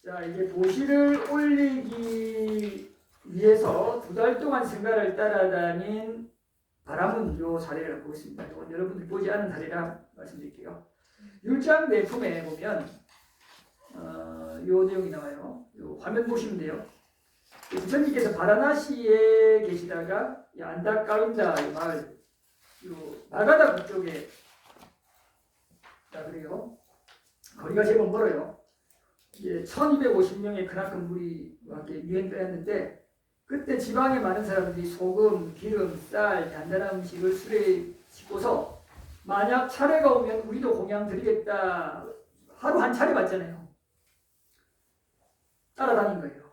자, 이제 보시를 올리기 위해서 2달 동안 승가를 따라다닌 바람은 요 사례를 보겠습니다. 이건 여러분들이 보지 않은 사례라 말씀드릴게요. 율장 내품에 보면 요 내용이 나와요. 요 화면 보시면 돼요. 부처님께서 바라나시에 계시다가 안다까운다 이 마을, 요 마가다 북쪽에 그래요. 거리가 제법 멀어요. 이제 1250명의 크나큰 무리와 함께 유행되었는데 그때 지방에 많은 사람들이 소금, 기름, 쌀, 단단한 음식을 술에 싣고서 만약 차례가 오면 우리도 공양 드리겠다 하루 한 차례 받잖아요. 따라다닌 거예요.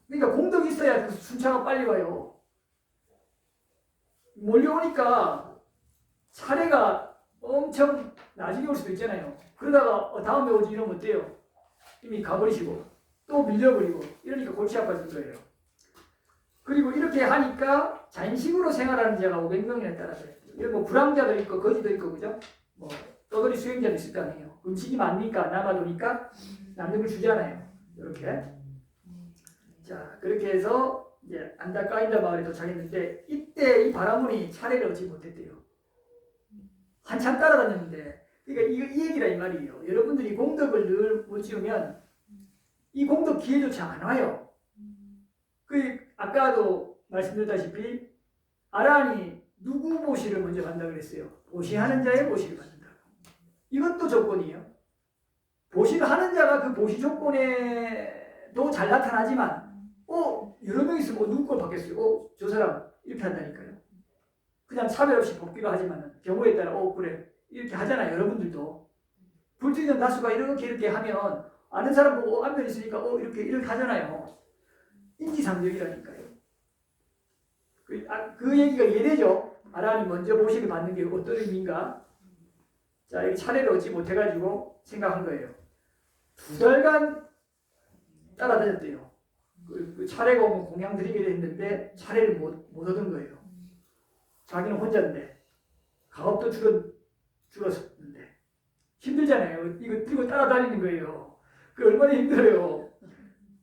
그러니까 공덕이 있어야 순차가 빨리 와요. 몰려오니까 차례가 엄청 나중에 올 수도 있잖아요. 그러다가 다음에 오지 이러면 어때요? 이미 가버리시고 또 밀려버리고 이러니까 골치 아파진 거예요. 그리고 이렇게 하니까 잔식으로 생활하는 자가 500명이나 따라서 이런 뭐 불황자도 있고 거지도 있고 그죠? 뭐 떠돌이 수행자도 있을 거 아니에요. 음식이 많으니까 남아도니까 남들을 주잖아요. 이렇게. 자, 그렇게 해서 이제 안다까인다 마을에 도착했는데 이때 이 바라문이 차례를 얻지 못했대요. 한참 따라다녔는데 그러니까 이 얘기라 이 말이에요. 여러분들이 공덕을 늘 못 지으면 이 공덕 기회조차 안 와요. 아까도 말씀드렸다시피 아란이 누구 보시를 먼저 받는다 그랬어요. 보시하는 자의 보시를 받는다. 이것도 조건이에요. 보시를 하는 자가 그 보시 조건에도 잘 나타나지만 여러 명 있으면 누구 걸 받겠어요? 저 사람 이렇게 한다니까요. 그냥 차별 없이 뽑기로 하지만 경우에 따라 그래 이렇게 하잖아요. 여러분들도 불투명 다수가 이렇게 하면 아는 사람 보고 안면 있으니까 이렇게 하잖아요. 인지상정이라니까요. 그 얘기가 이해되죠? 아란이 먼저 보시를 받는 게 어떤 의미인가? 자, 이 차례를 얻지 못해가지고 생각한 거예요. 2달간 따라다녔대요. 그 차례가 오면 공양 드리기로 했는데 차례를 못 얻은 거예요. 자기는 혼자인데 가업도 줄었는데 힘들잖아요. 이거 들고 따라다니는 거예요. 그 얼마나 힘들어요.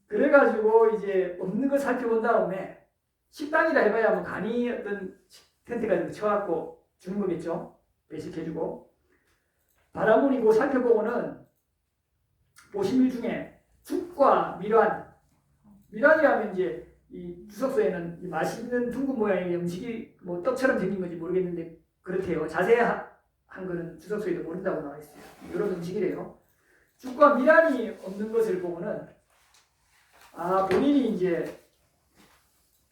그래가지고 이제 없는 거 살펴본 다음에 식당이라 해봐야 뭐 간이 어떤 텐트 같은 거 쳐갖고 주는 거겠죠. 배식해주고 바라문이고 살펴보고는 보시밀 중에 죽과 밀환이라면 이제 이 주석서에는 이 맛있는 둥근 모양의 음식이 뭐 떡처럼 생긴 건지 모르겠는데 그렇대요. 자세한 거는 주석서에도 모른다고 나와 있어요. 이런 음식이래요. 죽과 밀환이 없는 것을 보고는 본인이 이제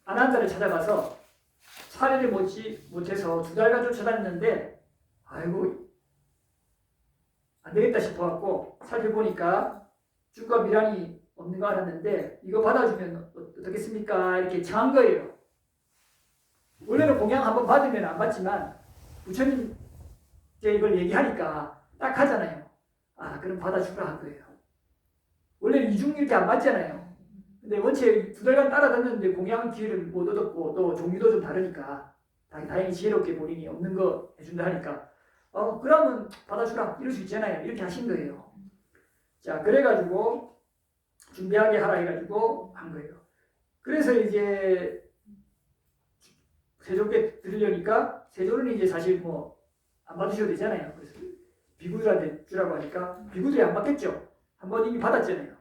아난다를 찾아가서 차례를 못해서 2달간 쫓아다녔는데 아이고 안 되겠다 싶어갖고 살펴보니까 죽과 밀환이 없는 거 알았는데 이거 받아주면 어떻겠습니까? 이렇게 청한 거예요. 원래는 공양 한번 받으면 안 받지만 부처님 이걸 얘기하니까 딱 하잖아요. 그럼 받아주라 한 거예요. 원래는 이중 이렇게 안 받잖아요. 근데 원체 2달간 따라다녔는데 공양 기회를 못 얻었고 또 종류도 좀 다르니까 다행히 지혜롭게 본인이 없는 거 해준다 하니까 그러면 받아주라 이럴 수 있잖아요. 이렇게 하신 거예요. 자, 그래가지고 준비하게 하라 해가지고 한 거예요. 그래서 이제 세조께 드리려니까 세조는 이제 사실 뭐 안 받으셔도 되잖아요. 그래서 비구들한테 주라고 하니까 비구들이 안 받겠죠. 한번 이미 받았잖아요.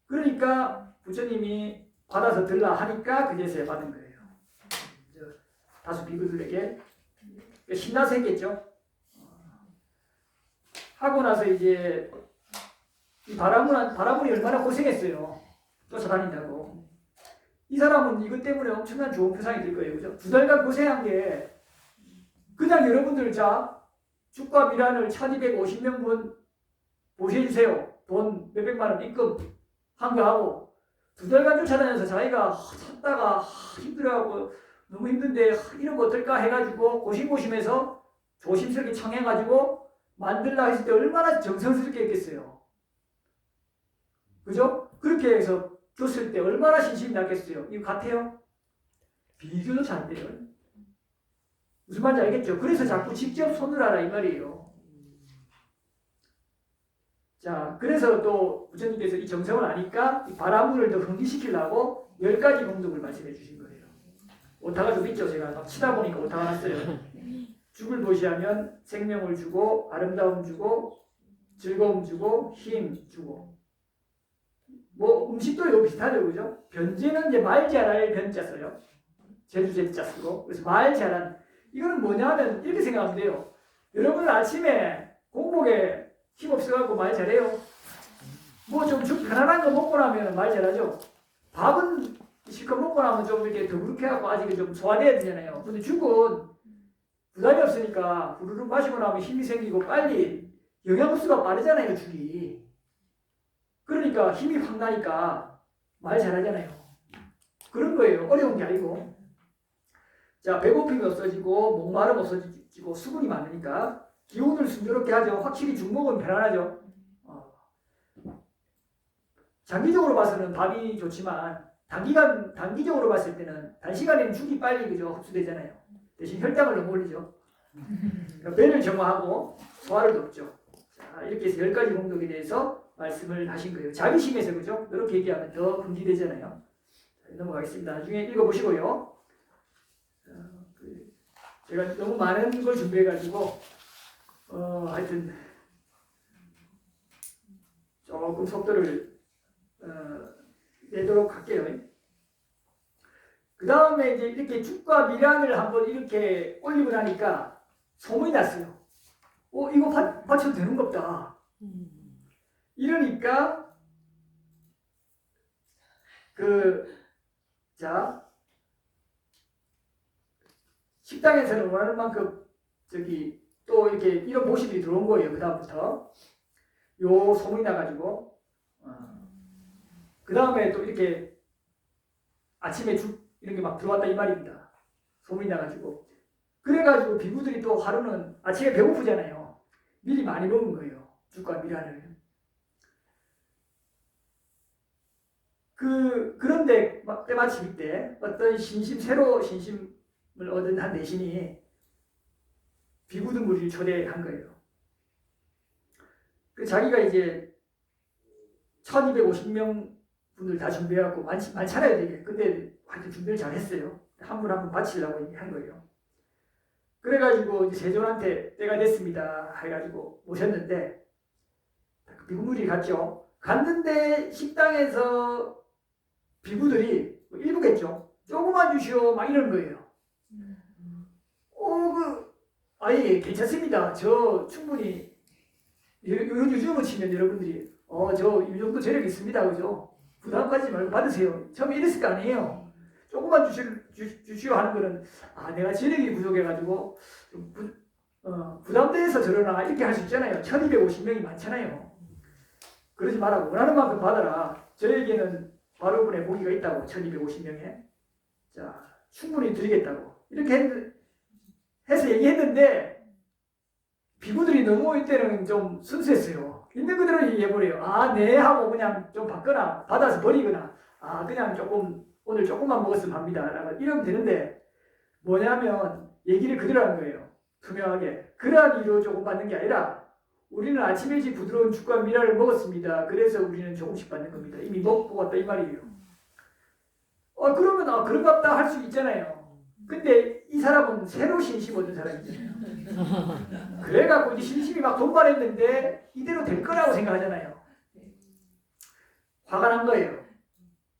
그러니까 부처님이 받아서 들라 하니까 그제서야 받은 거예요. 다수 비구들에게 신나서 했겠죠. 하고 나서 이제 이 바라문이 얼마나 고생했어요. 쫓아다닌다고. 이 사람은 이것 때문에 엄청난 좋은 표상이 될 거예요. 그죠? 2달간 고생한 게 그냥 여러분들 죽과 밀환을 1250명분 보시해주세요. 돈 몇백만 원 입금 한 거 하고 2달간 쫓아다녀서 자기가 찾다가 힘들어하고 너무 힘든데 이런 거 어떨까 해가지고 고심고심해서 조심스럽게 청해가지고 만들라 했을 때 얼마나 정성스럽게 했겠어요. 그죠? 그렇게 해서 줬을 때 얼마나 신심이 났겠어요. 이거 같아요? 비교조차 안 돼요. 무슨 말인지 알겠죠? 그래서 자꾸 직접 손을 하라 이 말이에요. 자, 그래서 또 부처님께서 이 정성을 아니까 이 바람문을 더 흥기시키려고 10가지 공덕을 말씀해 주신 거예요. 오타가 좀 있죠. 제가 막 치다 보니까 오타가 났어요. 죽을 보시하면 생명을 주고 아름다움 주고 즐거움 주고 힘 주고 뭐 음식도 이거 비슷하죠. 그죠? 변제는 이제 말 잘할 변자 써요. 제주 제자 쓰고 그래서 말 잘한 이거는 뭐냐면 이렇게 생각하면 돼요. 여러분 아침에 공복에 힘 없어갖고 말 잘해요. 뭐 좀 편안한 거 먹고 나면 말 잘하죠. 밥은 실컷 먹고 나면 좀 이렇게 더부룩해 갖고 아직 좀 소화돼야 되잖아요. 근데 죽은 부담이 없으니까 후루룩 마시고 나면 힘이 생기고 빨리 영양흡수가 빠르잖아요. 죽이. 그러니까 힘이 확 나니까 말 잘하잖아요. 그런 거예요. 어려운 게 아니고. 자, 배고픔이 없어지고 목마름 없어지고 수분이 많으니까 기운을 순조롭게 하죠. 확실히 죽먹으면 편안하죠. 장기적으로 봐서는 밥이 좋지만 단기적으로 봤을 때는 단시간에는 죽이 빨리 그죠 흡수되잖아요. 대신 혈당을 너무 올리죠. 그러니까 배를 정화하고 소화를 돕죠. 자, 이렇게 해서 10가지 공덕에 대해서 말씀을 하신 거예요. 자비심에서 그죠? 이렇게 얘기하면 더 분기되잖아요. 자, 넘어가겠습니다. 나중에 읽어보시고요. 제가 너무 많은 걸 준비해가지고 하여튼 조금 속도를 내도록 할게요. 그 다음에 이제 이렇게 죽과 미량을 한번 이렇게 올리고 나니까 소문이 났어요. 이거 바쳐도 되는 겁다. 이러니까 자 식당에서는 원하는 만큼 또 이렇게 이런 모시들이 들어온 거예요. 그 다음부터 요 소문이 나가지고 그 다음에 또 이렇게 아침에 죽 이런 게 막 들어왔다 이 말입니다. 소문이 나가지고 그래가지고 비구들이 또 하루는 아침에 배고프잖아요. 미리 많이 먹은 거예요. 죽과 미란을. 그런데 때마침 이때 어떤 새로 신심을 얻은 한 내신이 비구들 무리를 초대한 거예요. 자기가 이제 1250명 분들 다 준비해갖고 많잖아요 되게. 근데 하여튼 준비를 잘 했어요. 한 분 한 분 바치려고 한 거예요. 그래가지고 이제 세존한테 때가 됐습니다 해가지고 모셨는데 비구들이 갔죠. 갔는데 식당에서 비구들이 일부겠죠. 조금만 주시오 막 이런 거예요. 아예 괜찮습니다. 저 충분히 요즘은 치면 여러분들이 저 이 정도 재력 있습니다. 그죠? 부담 가지지 말고 받으세요. 처음에 이랬을 거 아니에요. 조금만 주시오 하는 거는 내가 재력이 부족해가지고 좀 부담돼서 저러나 이렇게 할 수 있잖아요. 1250명이 많잖아요. 그러지 말라고 원하는 만큼 받아라. 저에게는 바로 분의 고기가 있다고 1250명에 자 충분히 드리겠다고 이렇게 해서 얘기했는데 비구들이 너무 이때는 좀 순수했어요. 있는 그대로 얘기해버려요. 네 하고 그냥 좀 받거나 받아서 버리거나 그냥 오늘 조금만 먹었으면 합니다. 이러면 되는데 뭐냐면 얘기를 그대로 한 거예요. 투명하게. 그러한 이유로 조금 받는 게 아니라 우리는 아침 일찍 부드러운 죽과 미라를 먹었습니다. 그래서 우리는 조금씩 받는 겁니다. 이미 먹고 갔다 이 말이에요. 그러면 그런갑다 할 수 있잖아요. 근데 이 사람은 새로 신심 얻은 사람이잖아요. 그래갖고 이제 신심이 막 돈발했는데 이대로 될 거라고 생각하잖아요. 화가 난 거예요.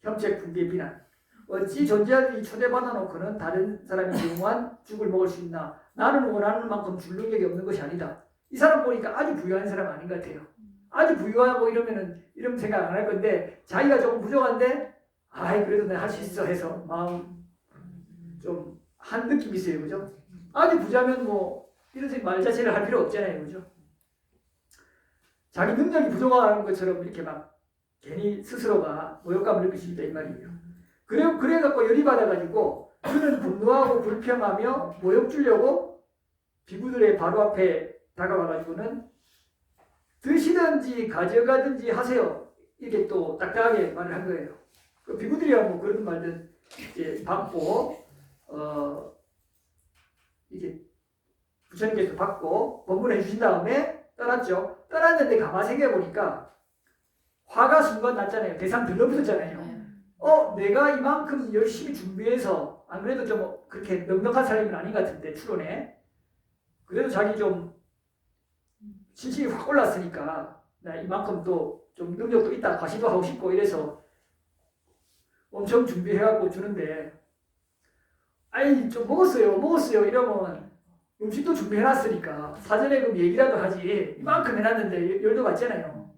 혐책, 분개, 비난. 어찌 존재하듯이 초대받아 놓고는 다른 사람이 경우한 죽을 먹을 수 있나. 나는 원하는 만큼 줄 능력이 없는 것이 아니다. 이 사람 보니까 아주 부유한 사람 아닌 것 같아요. 아주 부유하고 이러면 생각 안 할 건데 자기가 조금 부족한데 그래도 내가 할 수 있어 해서 마음 좀 한 느낌이 있어요. 그죠? 아주 부자면 뭐 이런 말 자체를 할 필요 없잖아요. 그죠? 자기 능력이 부족한 것처럼 이렇게 막 괜히 스스로가 모욕감을 느낄 수 있다 이 말이에요. 그래갖고 열이 받아가지고 그는 분노하고 불평하며 모욕 주려고 비구들의 바로 앞에 다가와가지고는 드시든지 가져가든지 하세요. 이렇게 또 딱딱하게 말을 한 거예요. 비구들이야 뭐 그러든 말든 이제 받고 이게 부처님께서 받고 법문해 주신 다음에 떠났죠. 떠났는데 가만 생각해 보니까 화가 순간 났잖아요. 대상 들러붙었잖아요. 내가 이만큼 열심히 준비해서 안 그래도 좀 그렇게 넉넉한 사람은 아닌 것 같은데 추론에 그래도 자기 좀 신심이 확 올랐으니까 나 이만큼 또 좀 능력도 있다 과시도 하고 싶고 이래서 엄청 준비해갖고 주는데 아이 좀 먹었어요 이러면 음식도 준비해놨으니까 사전에 그럼 얘기라도 하지 이만큼 해놨는데 열도 받잖아요.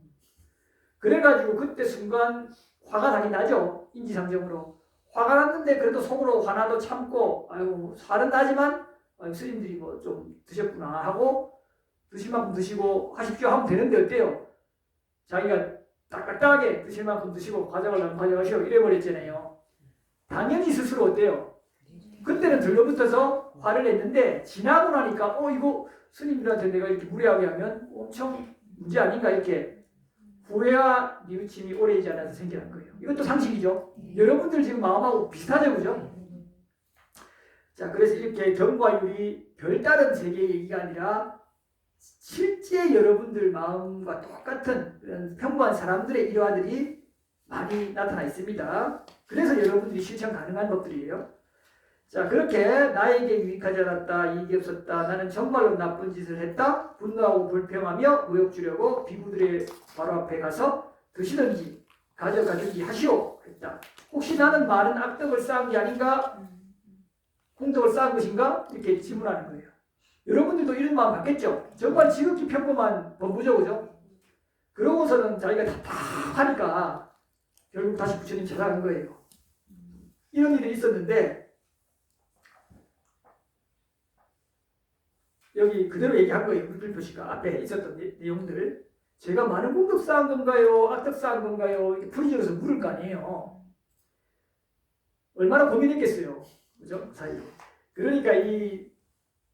그래가지고 그때 순간 화가 나긴 나죠. 인지상정으로 화가 났는데 그래도 속으로 화나도 참고 아유 화는 나지만 아유, 스님들이 뭐 좀 드셨구나 하고 드실 만큼 드시고 하십시오 하면 되는데 어때요? 자기가 딱딱하게 드실 만큼 드시고 가져가려면 가져가시오 이래버렸잖아요. 당연히 스스로 어때요? 그때는 들러붙어서 화를 냈는데 지나고 나니까 이거 스님들한테 내가 이렇게 무례하게 하면 엄청 문제 아닌가 이렇게 후회와 뉘우침이 오래 있지 않아서 생겨난 거예요. 이것도 상식이죠. 여러분들 지금 마음하고 비슷하죠, 그죠? 자, 그래서 이렇게 경과 유리 별다른 세계의 얘기가 아니라 실제 여러분들 마음과 똑같은 그런 평범한 사람들의 일화들이 많이 나타나 있습니다. 그래서 여러분들이 실천 가능한 것들이에요. 자, 그렇게 나에게 유익하지 않았다, 이익이 없었다, 나는 정말로 나쁜 짓을 했다, 분노하고 불평하며 모욕 주려고 비구들의 바로 앞에 가서 드시든지 가져가든지 하시오 했다. 혹시 나는 많은 악덕을 쌓은 게 아닌가? 공덕을 쌓은 것인가? 이렇게 질문하는 거예요. 여러분들도 이런 마음 갖겠죠? 정말 지극히 평범한 범부죠, 그죠? 그러고서는 자기가 답답하니까 결국 다시 부처님 찾아간 거예요. 이런 일이 있었는데 여기 그대로 얘기한 거예요. 물필표시가 앞에 있었던 내용들. 제가 많은 공덕 쌓은 건가요? 악덕 쌓은 건가요? 이렇게 풀이지어서 물을 거 아니에요. 얼마나 고민했겠어요. 그죠? 사이로. 그러니까 이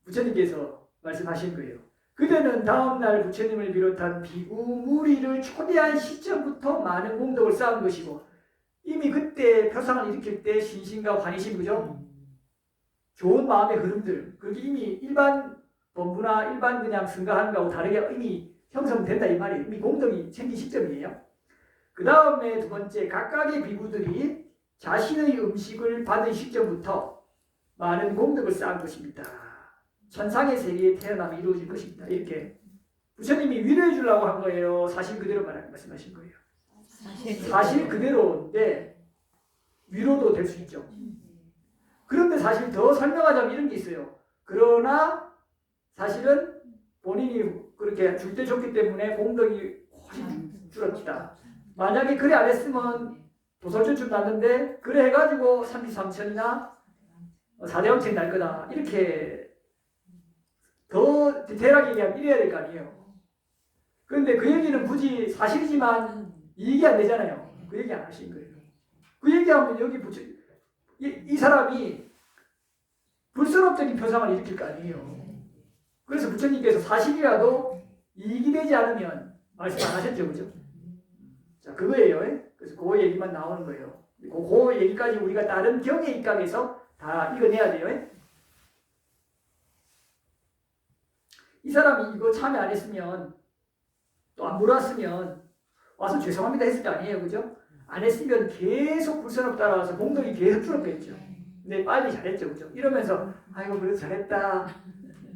부처님께서 말씀하신 거예요. 그대는 다음날 부처님을 비롯한 비구 무리를 초대한 시점부터 많은 공덕을 쌓은 것이고 이미 그때 표상을 일으킬 때 신심과 환희심, 그죠? 좋은 마음의 흐름들, 그게 이미 일반 범부나 일반 그냥 승가하는 거하고 다르게 이미 형성된다 이 말이에요. 이미 공덕이 생긴 시점이에요. 그 다음에 두 번째, 각각의 비구들이 자신의 음식을 받은 시점부터 많은 공덕을 쌓은 것입니다. 천상의 세계에 태어남이 이루어질 것입니다. 이렇게 부처님이 위로해 주려고 한 거예요. 사실 그대로 말씀하신 거예요. 사실 그대로인데 위로도 될 수 있죠. 그런데 사실 더 설명하자면 이런 게 있어요. 그러나 사실은 본인이 그렇게 줄 때 줬기 때문에 공덕이 훨씬 줄었다. 만약에 그래 안 했으면 도설주쯤 났는데 그래 해가지고 33천이나 4대왕천이 날 거다. 이렇게 더 디테일하게 얘기하면 이래야 될 거 아니에요. 그런데 그 얘기는 굳이 사실이지만 이익이 안 되잖아요. 그 얘기 안 하신 거예요. 그 얘기하면 여기 이 사람이 불선업적인 표상을 일으킬 거 아니에요. 그래서 부처님께서 사실이라도 이익이 되지 않으면 말씀 안 하셨죠, 그죠? 자, 그거예요. 그래서 그 얘기만 나오는 거예요. 그 얘기까지 우리가 다른 경의 입각에서 다 읽어내야 돼요. 이 사람이 이거 참여 안 했으면 또 안 물었으면 와서 죄송합니다 했을 거 아니에요, 그죠? 안 했으면 계속 불선업 따라와서 공덕이 계속 줄었겠죠. 근데 빨리 잘했죠, 그죠? 이러면서 아이고 그래도 잘했다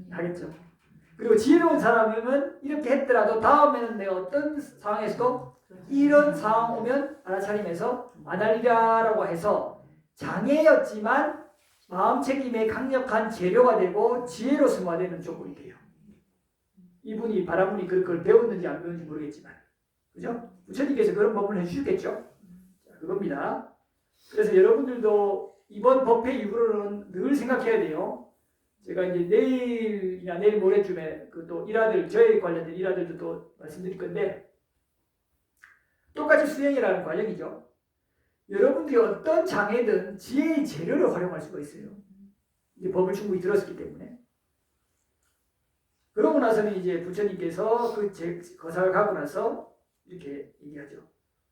하겠죠. 그리고 지혜로운 사람은 이렇게 했더라도 다음에는 내가 어떤 상황에서도 이런 상황 오면 알아차림해서 안 하리라라고 해서 장애였지만 마음책임의 강력한 재료가 되고 지혜로 승화되는 조건이 돼요. 이분이 바라문이 그걸 배웠는지 안 배웠는지 모르겠지만, 그죠? 부처님께서 그런 법을 해주셨겠죠? 자, 그겁니다. 그래서 여러분들도 이번 법회 이후로는 늘 생각해야 돼요. 제가 이제 내일이나 내일 모레쯤에 그 또 일화들, 저에 관련된 일화들도 또 말씀드릴 건데, 똑같이 수행이라는 과정이죠. 여러분들이 어떤 장애든 지혜의 재료를 활용할 수가 있어요. 이제 법을 충분히 들었기 때문에. 그러고 나서는 이제 부처님께서 그 거사를 가고 나서 이렇게 얘기하죠.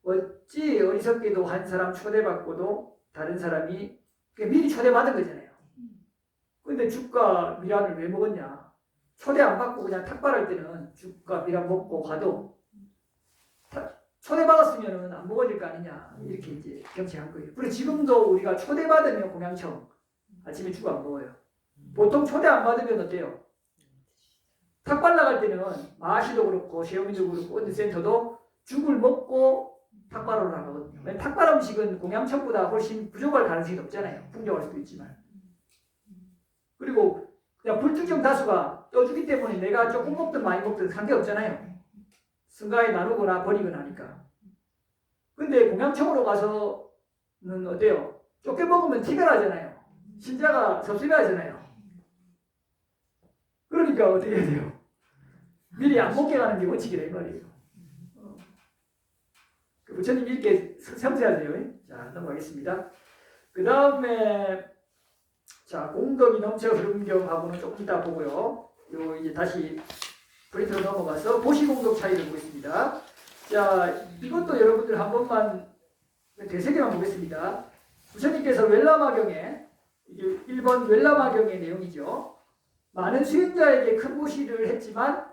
어찌 어리석게도 한 사람 초대받고도 다른 사람이 미리 초대받은 거잖아요. 근데 죽과 미란을 왜 먹었냐? 초대 안 받고 그냥 탁발할 때는 죽과 비랑 먹고 가도 초대받았으면 안 먹어질 거 아니냐 이렇게 이제 경청한 거예요. 그리고 지금도 우리가 초대받으면 공양청 아침에 죽 안 먹어요. 보통 초대 안 받으면 어때요? 탁발 나갈 때는 마시도 그렇고 세우민도 그렇고 어느 센터도 죽을 먹고 탁발하러 나가거든요. 탁발 음식은 공양청보다 훨씬 부족할 가능성이 높잖아요. 풍족할 수도 있지만. 그리고 그냥 불특정 다수가 떠주기 때문에 내가 조금 먹든 많이 먹든 상관없잖아요. 승가에 나누거나 버리거나 하니까. 근데 공양청으로 가서는 어때요? 좁게 먹으면 티가 나잖아요. 신자가 섭섭해하잖아요. 그러니까 어떻게 해야 돼요? 미리 안 먹게 가는 게 원칙이라 이 말이에요. 부처님 이렇게 섬세하세요. 자, 넘어가겠습니다. 그 다음에 자, 공덕이 넘쳐 흐름경하고는 조금 이따 보고요. 요 이제 다시 프린트로 넘어가서 보시공덕 차이를 보겠습니다. 자, 이것도 여러분들 한 번만 대세계만 보겠습니다. 부처님께서 웰라마경에 이게 1번 웰라마경의 내용이죠. 많은 수행자에게 큰 보시를 했지만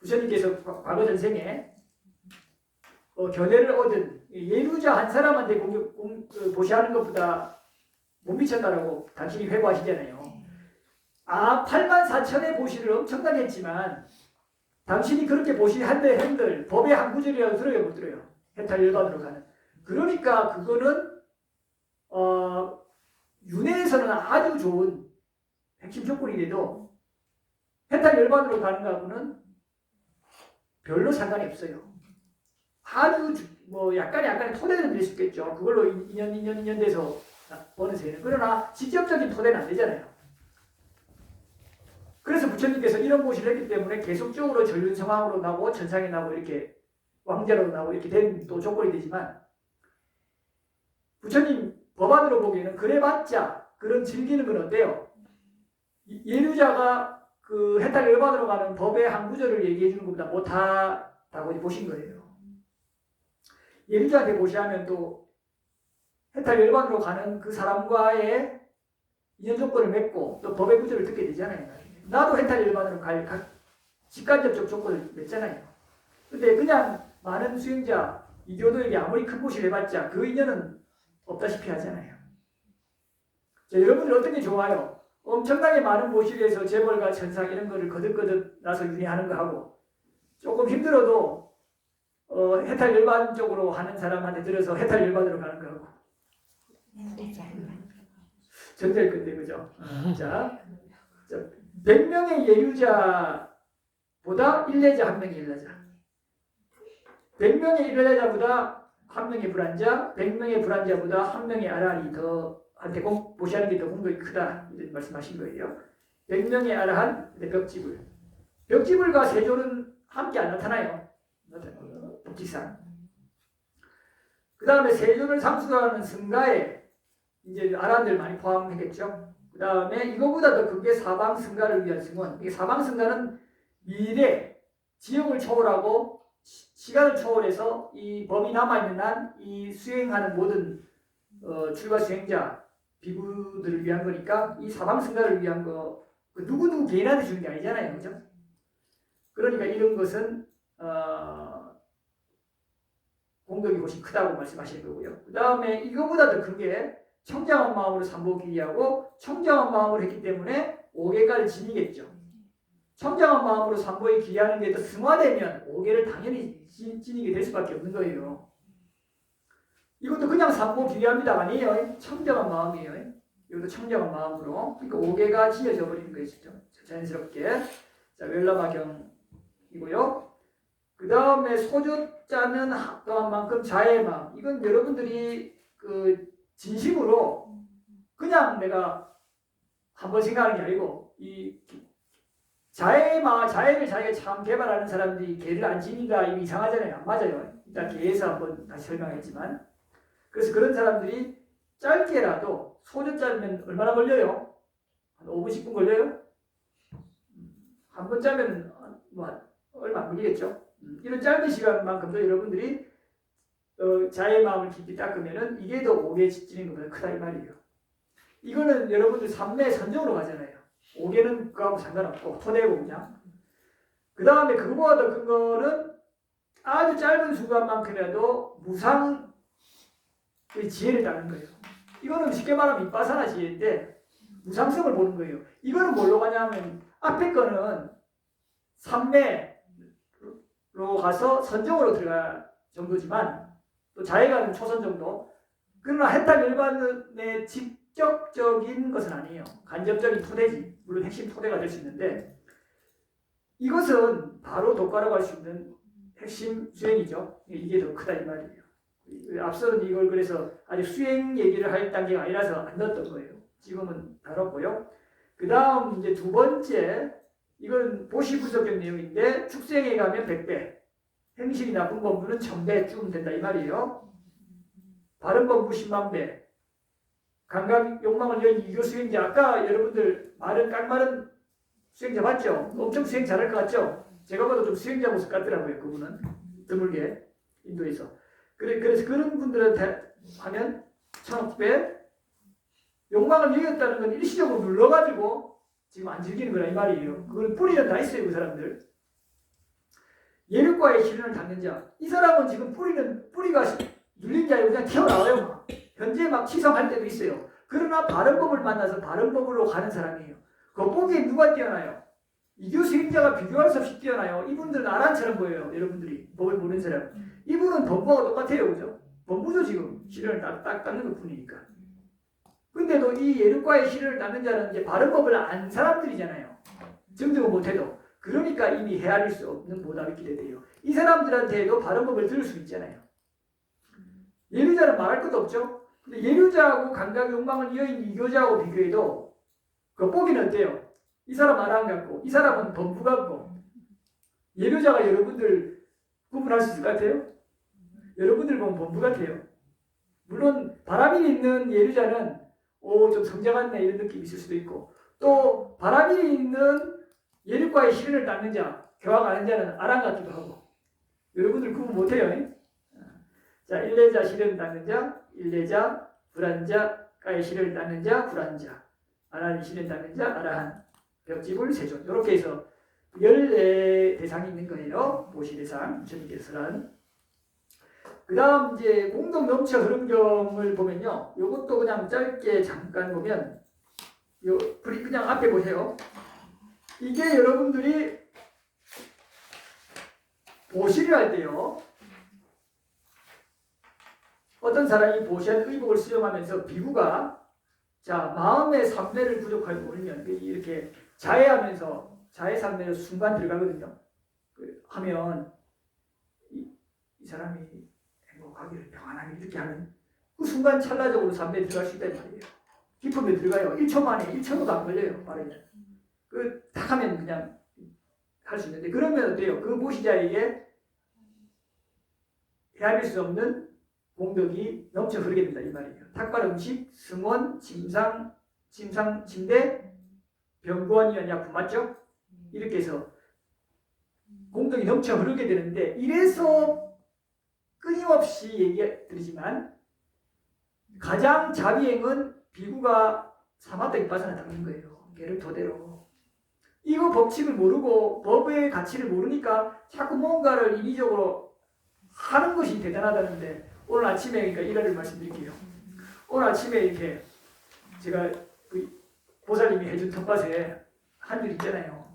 부처님께서 과거 전생에 견해를 얻은 예루자 한 사람한테 보시하는 것보다 못 미쳤다라고 당신이 회고하시잖아요. 8만 4천의 보시를 엄청나게 했지만 당신이 그렇게 보시한들 한들 법의 한 구절이라도 들어요, 못 들어요? 해탈 열반으로 가는. 그러니까 그거는 윤회에서는 아주 좋은 핵심 조건이라도 해탈 열반으로 가는 거하고는 별로 상관이 없어요. 아주 뭐 약간의 토대는 될 수 있겠죠. 그걸로 2년 돼서 어느 세는. 그러나 직접적인 토대는 안 되잖아요. 그래서 부처님께서 이런 보시를 했기 때문에 계속적으로 전륜성왕으로 나오고 천상에 나오고 이렇게 왕자로 나오고 이렇게 된 또 조건이 되지만 부처님 법안으로 보기에는 그래봤자 그런 즐기는 건 어때요? 예류자가 그 해탈 열반으로 가는 법의 한 구절을 얘기해 주는 것보다 못하다고 보신 거예요. 예류자한테 보시하면 또 해탈 열반으로 가는 그 사람과의 인연 조건을 맺고 또 법의 구절을 듣게 되잖아요. 나도 해탈 열반으로 갈 직간접적 조건을 맺잖아요. 근데 그냥 많은 수행자 이교도에게 아무리 큰 보시를 해봤자 그 인연은 없다시피 하잖아요. 자, 여러분들 어떤 게 좋아요? 엄청나게 많은 보시에서 재벌과 천상 이런 거를 거듭거듭 나서 윤회하는 거 하고 조금 힘들어도 해탈 열반 쪽으로 하는 사람한테 들어서 해탈 열반으로 가는 거 하고 전될 건데 그죠? 자 100명의 예유자보다 일례자 한 명의 일례자 100명의 일례자보다 한 명의 불안자 100명의 불안자보다 한 명의 아라한이 더 한테 보시하는 게 더 공덕이 크다 이런 말씀하신 거예요. 100명의 아라한 벽지불과 세조는 함께 안 나타나요. 법칙상. 그 다음에 세조를 상수하는 승가에 이제 아라한들 많이 포함하겠죠. 그 다음에 이거보다 더 큰 게 사방 승가를 위한 승원. 이게 사방 승가는 미래 지역을 초월하고 시간을 초월해서 이 법이 남아있는 한 이 수행하는 모든 출가 수행자 비구들을 위한 거니까 이 사방 승가를 위한 거 누구누구 개인한테 주는 게 아니잖아요. 그죠? 그러니까 이런 것은 공덕이 훨씬 크다고 말씀하시는 거고요. 그 다음에 이거보다 더 큰 게 청정한 마음으로 삼보기하고 청정한 마음으로 했기 때문에 5개까지 지니겠죠. 청정한 마음으로 삼보에 기하는 게 더 승화되면 5개를 당연히 지니게 될 수밖에 없는 거예요. 이것도 그냥 삼보 기합니다 아니에요. 청정한 마음이에요. 이것도 청정한 마음으로. 그러니까 5개가 지어져 버리는 것이죠. 자연스럽게. 자, 웰라마경이고요. 그 다음에 소주자는 합당한 만큼 자의 마음. 이건 여러분들이 진심으로 그냥 내가 한번 생각하는 게 아니고 이 자해를 자기가 참 개발하는 사람들이 개를 안 지닌다 이거 이상하잖아요. 안 맞아요. 일단 개에서 한번 다시 설명했지만 그래서 그런 사람들이 짧게라도 소주 짜면 얼마나 걸려요? 한 5분 10분 걸려요? 한 번 짜면 뭐 얼마 안 걸리겠죠? 이런 짧은 시간만큼도 여러분들이 자의 마음을 깊이 닦으면은 이게 더 오게 지치는 것보다 크다 이 말이에요. 이거는 여러분들 삼매 선정으로 가잖아요. 5개는 그거하고 상관없고 토대고 그냥. 그 다음에 그거보다 더 큰 거는 아주 짧은 순간만큼이라도 무상의 지혜를 따는 거예요. 이거는 쉽게 말하면 윗바사나 지혜인데 무상성을 보는 거예요. 이거는 뭘로 가냐면 앞에 거는 삼매로 가서 선정으로 들어갈 정도지만 또 자해가는 초선 정도. 그러나 해탈 열반의 직접적인 것은 아니에요. 간접적인 토대지. 물론 핵심 토대가 될 수 있는데 이것은 바로 독과라고 할 수 있는 핵심 수행이죠. 이게 더 크다 이 말이에요. 앞서는 이걸 그래서 아직 수행 얘기를 할 단계가 아니라서 안 넣었던 거예요. 지금은 다뤘고요. 그 다음 이제 두 번째, 이건 보시 분석적 내용인데 축생에 가면 100배, 행실이 나쁜 범부는 1000배쯤 된다 이 말이에요. 바른 범부 10만 배, 감각 욕망을 연 이교 수행자. 아까 여러분들 깡마른 수행자 봤죠? 엄청 수행 잘할 것 같죠? 제가 봐도 좀 수행자 모습 같더라고요. 그분은 드물게 인도에서. 그래서 그런 분들한테 하면 1000배, 욕망을 이겼다는 건 일시적으로 눌러가지고 지금 안 즐기는 거라 이 말이에요. 그건 뿌리는 다 있어요. 그 사람들. 예륙과의 실현을 닦는 자. 이 사람은 지금 뿌리가 눌린 게 아니고 그냥 튀어나와요. 막. 현재 막 치성할 때도 있어요. 그러나 바른 법을 만나서 바른 법으로 가는 사람이에요. 겉보기에 누가 뛰어나요? 이교 수행자가 비교할 수 없이 뛰어나요. 이분들은 아란처럼 보여요. 여러분들이 법을 모르는 사람. 이분은 범부하고 똑같아요. 그죠? 범부죠 지금. 실현을 딱 닦는 것 뿐이니까. 근데도 이 예륙과의 실현을 닦는 자는 이제 바른 법을 안 사람들이잖아요. 정득을 못해도. 그러니까 이미 헤아릴 수 없는 보답이 기대돼요. 이 사람들한테도 바른 법을 들을 수 있잖아요. 예류자는 말할 것도 없죠. 근데 예류자하고 감각 욕망을 이어인 이교자하고 비교해도 겉보기는 어때요? 이 사람 아랑 같고 이 사람은 범부 같고. 예류자가 여러분들 구분할 수 있을 것 같아요? 여러분들 보면 범부 같아요. 물론 바람이 있는 예류자는 좀 성장했네 이런 느낌이 있을 수도 있고, 또 바람이 있는 예륙과의 실현을 닦는 자, 교화하는 자는 아랑 같기도 하고. 여러분들 구분 못해요. 자, 일례자 실현을 닦는 자, 일례자, 불안자가의 실현을 닦는 자, 불안자, 아라한 실현 닦는 자, 아라한, 벽지불, 세존. 이렇게 해서 14 대상이 있는 거예요. 보시 대상, 주님께서는. 그 다음 이제 공동 넘쳐 흐름경을 보면요. 요것도 그냥 짧게 잠깐 보면, 그냥 앞에 보세요. 이게 여러분들이 보시를 할 때요. 어떤 사람이 보시한 의복을 수용하면서 비구가 마음의 삼매를 부족하게 모르면 이렇게 자해하면서 자해 삼매를 순간 들어가거든요. 하면 이 사람이 행복하기를 평안하게 이렇게 하면 그 순간 찰나적으로 삼매에 들어갈 수 있단 말이에요. 깊으면 들어가요. 1초 만에 1초도 안 걸려요. 빠르게. 딱 하면 그냥 할 수 있는데, 그러면 어때요? 그 보시자에게 헤아릴 수 없는 공덕이 넘쳐 흐르게 된다 이 말이에요. 탁발 음식, 승원, 침대, 병구원이란 약품 맞죠? 이렇게 해서 공덕이 넘쳐 흐르게 되는데, 이래서 끊임없이 얘기 드리지만 가장 자비행은 비구가 사마떡이 빠져나 닦는 거예요. 걔를 토대로. 이거 법칙을 모르고 법의 가치를 모르니까 자꾸 뭔가를 인위적으로 하는 것이 대단하다는데, 오늘 아침에 그러니까 일화를 말씀드릴게요. 오늘 아침에 이렇게 제가 그 보살님이 해준 텃밭에 한 일 있잖아요.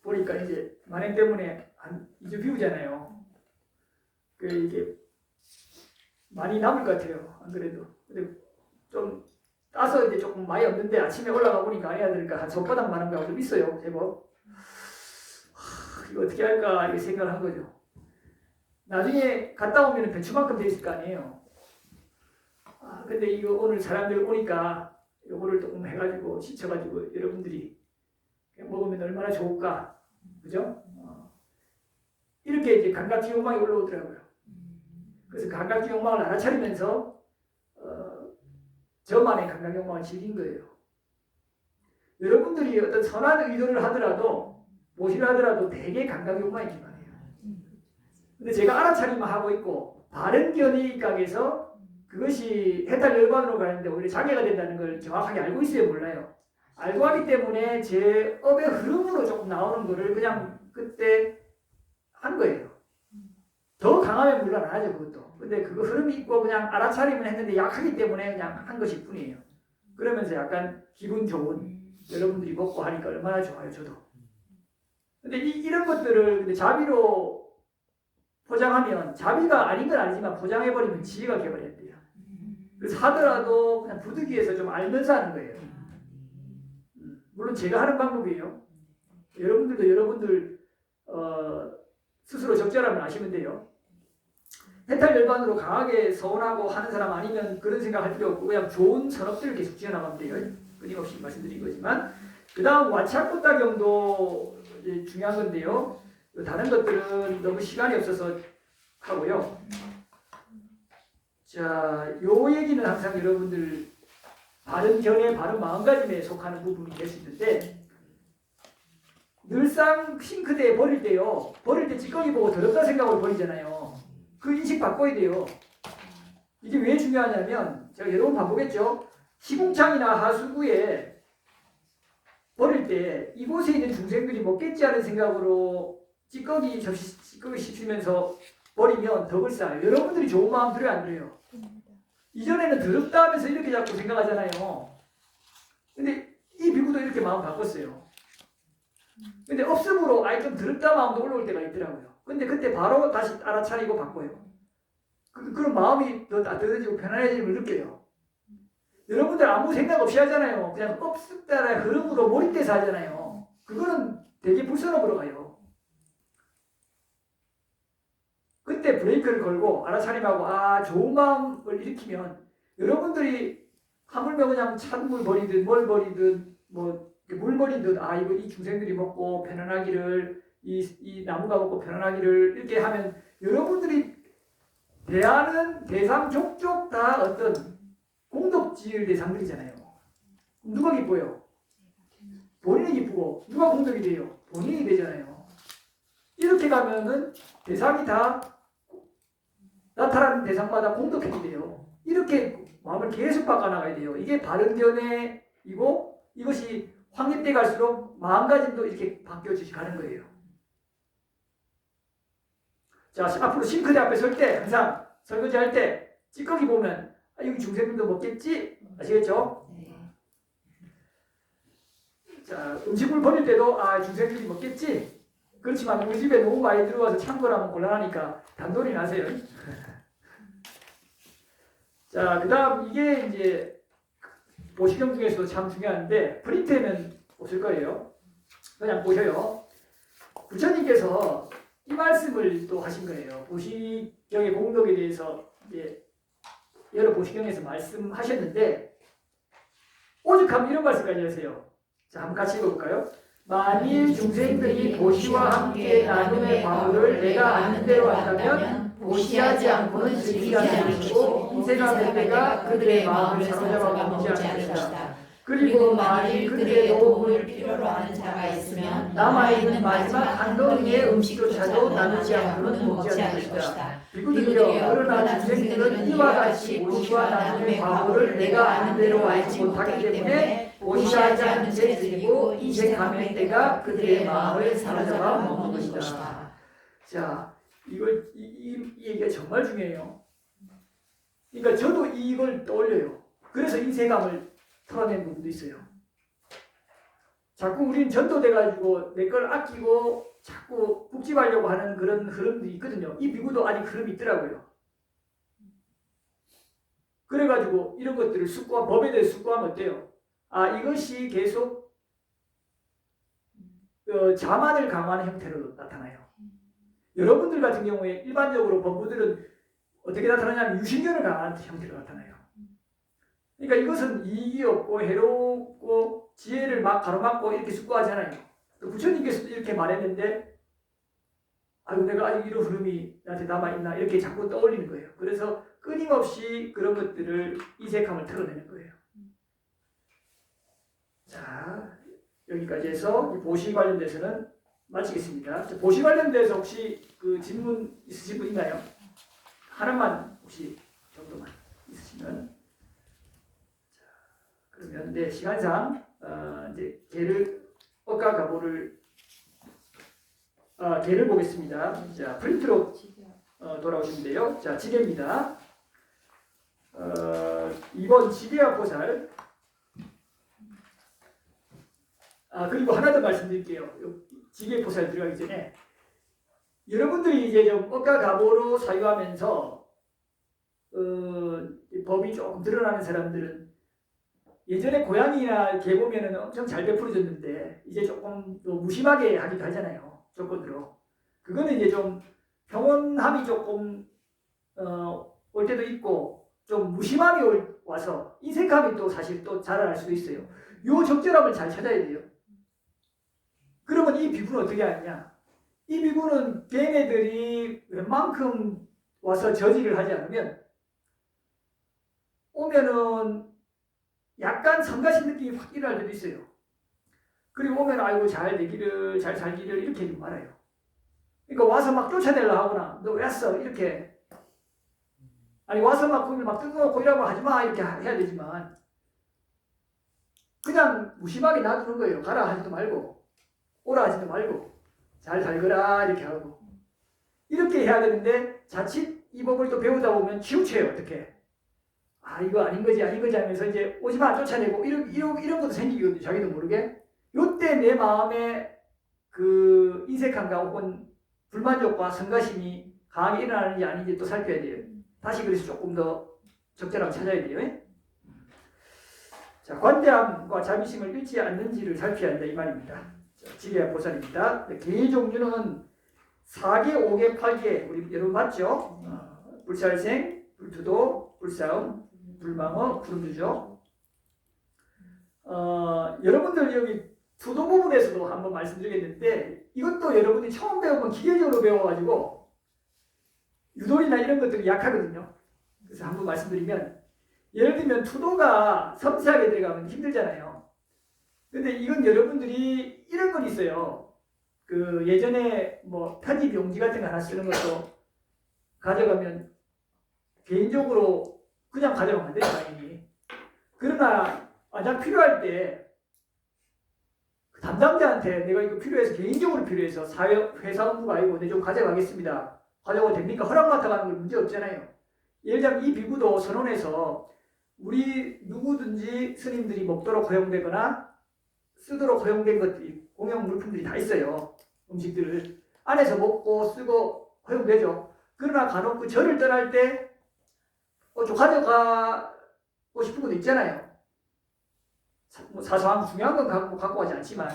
보니까 이제 만행 때문에 한 2주 비우잖아요. 이게 많이 남을 것 같아요. 안 그래도. 근데 좀 따서 이제 조금 많이 없는데 아침에 올라가 보니까 안 해야 되니까 한 손바닥 많은 거가 좀 있어요. 제법. 이거 어떻게 할까 이렇게 생각을 한 거죠. 나중에 갔다 오면 배추만큼 돼 있을 거 아니에요. 근데 이거 오늘 사람들 오니까 이거를 조금 해가지고 시쳐가지고 여러분들이 먹으면 얼마나 좋을까, 그죠? 이렇게 이제 감각지 욕망이 올라오더라고요. 그래서 감각지 욕망을 알아차리면서 저만의 감각 욕망을 즐긴 거예요. 여러분들이 어떤 선한 의도를 하더라도 무엇을 하더라도 대개 감각 욕망이기만 해요. 근데 제가 알아차리만 하고 있고 바른 견해각에서 그것이 해탈 열반으로 가는데 오히려 장애가 된다는 걸 정확하게 알고 있어요, 몰라요? 알고 하기 때문에 제 업의 흐름으로 조금 나오는 거를 그냥 그때 한 거예요. 더 강하면 물론 안 하죠, 그것도. 근데 그거 흐름이 있고 그냥 알아차림을 했는데 약하기 때문에 그냥 한 것일 뿐이에요. 그러면서 약간 기분 좋은 여러분들이 먹고 하니까 얼마나 좋아요, 저도. 근데 이런 것들을 근데 자비로 포장하면 자비가 아닌 건 아니지만 포장해버리면 지혜가 돼버린대요. 그래서 하더라도 그냥 부득이해서 좀 알면서 하는 거예요. 물론 제가 하는 방법이에요. 여러분들도 여러분들 스스로 적절하면 아시면 돼요. 해탈 열반으로 강하게 서운하고 하는 사람 아니면 그런 생각할 필요 없고 그냥 좋은 선업들을 계속 지어나가면 돼요. 끊임없이 말씀드린 거지만 그 다음 와차코타경도 중요한 건데요. 다른 것들은 너무 시간이 없어서 하고요. 자, 요 얘기는 항상 여러분들 바른 견해, 바른 마음가짐에 속하는 부분이 될 수 있는데 늘상 싱크대에 버릴 때요. 버릴 때 찌꺼기 보고 더럽다 생각을 버리잖아요. 그 인식 바꿔야 돼요. 이게 왜 중요하냐면 제가 여러 번 반복했죠. 시궁창이나 하수구에 버릴 때 이곳에 있는 중생들이 먹겠지 하는 생각으로 찌꺼기 씻으면서 버리면 덕을 쌓아요. 여러분들이 좋은 마음 들어요, 안 들어요? 이전에는 더럽다 하면서 이렇게 자꾸 생각하잖아요. 근데 이 비구도 이렇게 마음 바꿨어요. 근데 없음으로 아예 좀 더럽다 마음도 올라올 때가 있더라고요. 근데 그때 바로 다시 알아차리고 바꿔요. 그런 마음이 더 따뜻해지고 편안해짐을 느껴요. 여러분들 아무 생각 없이 하잖아요. 그냥 없다라의 흐름으로 몰입돼서 하잖아요. 그거는 되게 불선업으로 가요. 그때 브레이크를 걸고 알아차림하고 좋은 마음을 일으키면 여러분들이 하물며 그냥 찬물 버리든 뭘 버리든 뭐 물 버리든 이거 이 중생들이 먹고 편안하기를 이 나무가 먹고 편안하기를 이렇게 하면 여러분들이 대하는 대상 족족 다 어떤 공덕지을 대상들이잖아요. 누가 기뻐요? 본인이 기쁘고 누가 공덕이 돼요? 본인이 되잖아요. 이렇게 가면은 대상이 다 나타나는 대상마다 공덕해야 돼요. 이렇게 마음을 계속 바꿔나가야 돼요. 이게 바른 견해이고 이것이 확립돼 갈수록 마음가짐도 이렇게 바뀌어지시 가는 거예요. 자, 앞으로 싱크대 앞에 설 때 항상 설거지 할 때 찌꺼기 보면 여기 중생들도 먹겠지? 아시겠죠? 자, 음식물 버릴 때도 중생들이 먹겠지? 그렇지만 우리 집에 너무 많이 들어와서 창고라면 곤란하니까 단돌이 나세요. 자, 그 다음 이게 이제 보시경 중에서도 참 중요한데 프린트에는 없을 거예요. 그냥 보셔요. 부처님께서 이 말씀을 또 하신 거예요. 보시경의 공덕에 대해서 이제 여러 보시경에서 말씀하셨는데 오죽하면 이런 말씀까지 하세요. 자, 한번 같이 읽어볼까요? 만일 중생들이 보시와 함께 나눔의 과물을 내가 아는 대로 한다면 보시하지 않고는 즐기지 않을 것이고 인생과 멸대가 그들의 마음을 사로잡아 먹지 않을 것이다. 그리고 만일 그들의 도움을 필요로 하는 자가 있으면 남아있는 마지막 한 덩이의 음식조차도 나누지 않고는 먹지 않을 것이다. 비구들이여, 그러나 중생들은 이와 같이 보시와 나눔의 과물을 내가 아는 대로 알지 못하기 때문에 보시하지 않는 채 즐기고 인생 감멸대가 그들의 마음을 사로잡아 먹는 것이다. 자, 이 얘기가 정말 중요해요. 그러니까 저도 이걸 떠올려요. 그래서 인생감을 털어낸 부분도 있어요. 자꾸 우린 전도돼가지고 내 걸 아끼고 자꾸 묵집하려고 하는 그런 흐름도 있거든요. 이 비구도 아직 흐름이 있더라고요. 그래가지고 이런 것들을 법에 대해서 숙고하면 어때요? 이것이 계속 자만을 강화하는 형태로 나타나요. 여러분들 같은 경우에 일반적으로 법부들은 어떻게 나타나냐면 유신견을 강화하는 형태로 나타나요. 그러니까 이것은 이익이 없고 해롭고 지혜를 막 가로막고 이렇게 숙고하잖아요. 부처님께서도 이렇게 말했는데 내가 아직 이런 흐름이 나한테 남아있나 이렇게 자꾸 떠올리는 거예요. 그래서 끊임없이 그런 것들을 이색함을 털어내는 거예요. 자, 여기까지 해서 보시 관련돼서는 마치겠습니다. 보시 관련돼서 혹시 그 질문 있으신 분 있나요? 하나만 혹시 정도만 있으시면. 자, 그러면 시간상 이제 억과 가보를 개를 보겠습니다. 자, 프린트로 돌아오시면 돼요. 자, 지게입니다. 2번 지게와 보살. 그리고 하나 더 말씀드릴게요. 지게 보살 들어가기 전에 여러분들이 이제 좀 억과 가보로 사유하면서 법이 조금 드러나는 사람들은 예전에 고양이나 개 보면은 엄청 잘 베풀어졌는데 이제 조금 또 무심하게 하기도 하잖아요. 조건으로. 그거는 이제 좀 평온함이 조금 올 때도 있고 좀 무심함이 와서 인색함이 또 사실 또 자라날 수도 있어요. 요 적절함을 잘 찾아야 돼요. 그러면 이 비구는 어떻게 하느냐? 이 비구는 걔네들이 웬만큼 와서 저지를 하지 않으면 오면은 약간 성가신 느낌이 확 일어날 때도 있어요. 그리고 오면 아이고 잘 되기를 잘 살기를 이렇게 하지 말아요. 그러니까 와서 막 쫓아내려 하거나 너 왜 왔어 이렇게 아니 와서 막 그걸 막 뜯어놓고 이라고 하지마 이렇게 해야 되지만 그냥 무심하게 놔두는 거예요. 가라 하지도 말고 오라 하지도 말고 잘 살거라 이렇게 하고 이렇게 해야 되는데 자칫 이 법을 또 배우다 보면 치우쳐요. 어떻게 이거 아닌 거지 하면서 이제 오지마 쫓아내고 이런 것도 생기거든요. 자기도 모르게. 요때 내 마음에 그 인색함과 혹은 불만족과 성가심이 강하게 일어나는지 아닌지 또 살펴야 돼요. 다시 그래서 조금 더 적절함을 찾아야 돼요. 자, 관대함과 자비심을 잃지 않는지를 살펴야 한다 이 말입니다. 지게와 보살입니다. 개의 종류는 4개, 5개, 8개 우리 여러분 봤죠? 불살생, 불투도, 불싸움, 불망어, 구름주죠. 여러분들 여기 투도 부분에서도 한번 말씀드리겠는데 이것도 여러분이 처음 배우면 기계적으로 배워가지고 유도리나 이런 것들이 약하거든요. 그래서 한번 말씀드리면 예를 들면 투도가 섬세하게 들어가면 힘들잖아요. 근데 이건 여러분들이 이런 건 있어요. 그 예전에 뭐 편집 용지 같은 거 하나 쓰는 것도 가져가면 개인적으로 그냥 가져가면 안 돼요, 당연히. 그러나 만약 필요할 때 담당자한테 내가 이거 필요해서 개인적으로 필요해서 회사 업무가 아니고 내 좀 가져가겠습니다. 가져가도 됩니까? 허락 맡아가는 건 문제 없잖아요. 예를 들면 이 비구도 선언해서 우리 누구든지 스님들이 먹도록 허용되거나 쓰도록 허용된 것들이 공용 물품들이 다 있어요. 음식들을 안에서 먹고 쓰고 허용되죠. 그러나 간혹 그 절을 떠날 때 좀 가져가고 싶은 것도 있잖아요. 뭐 사소한 중요한 건 갖고 가지 않지만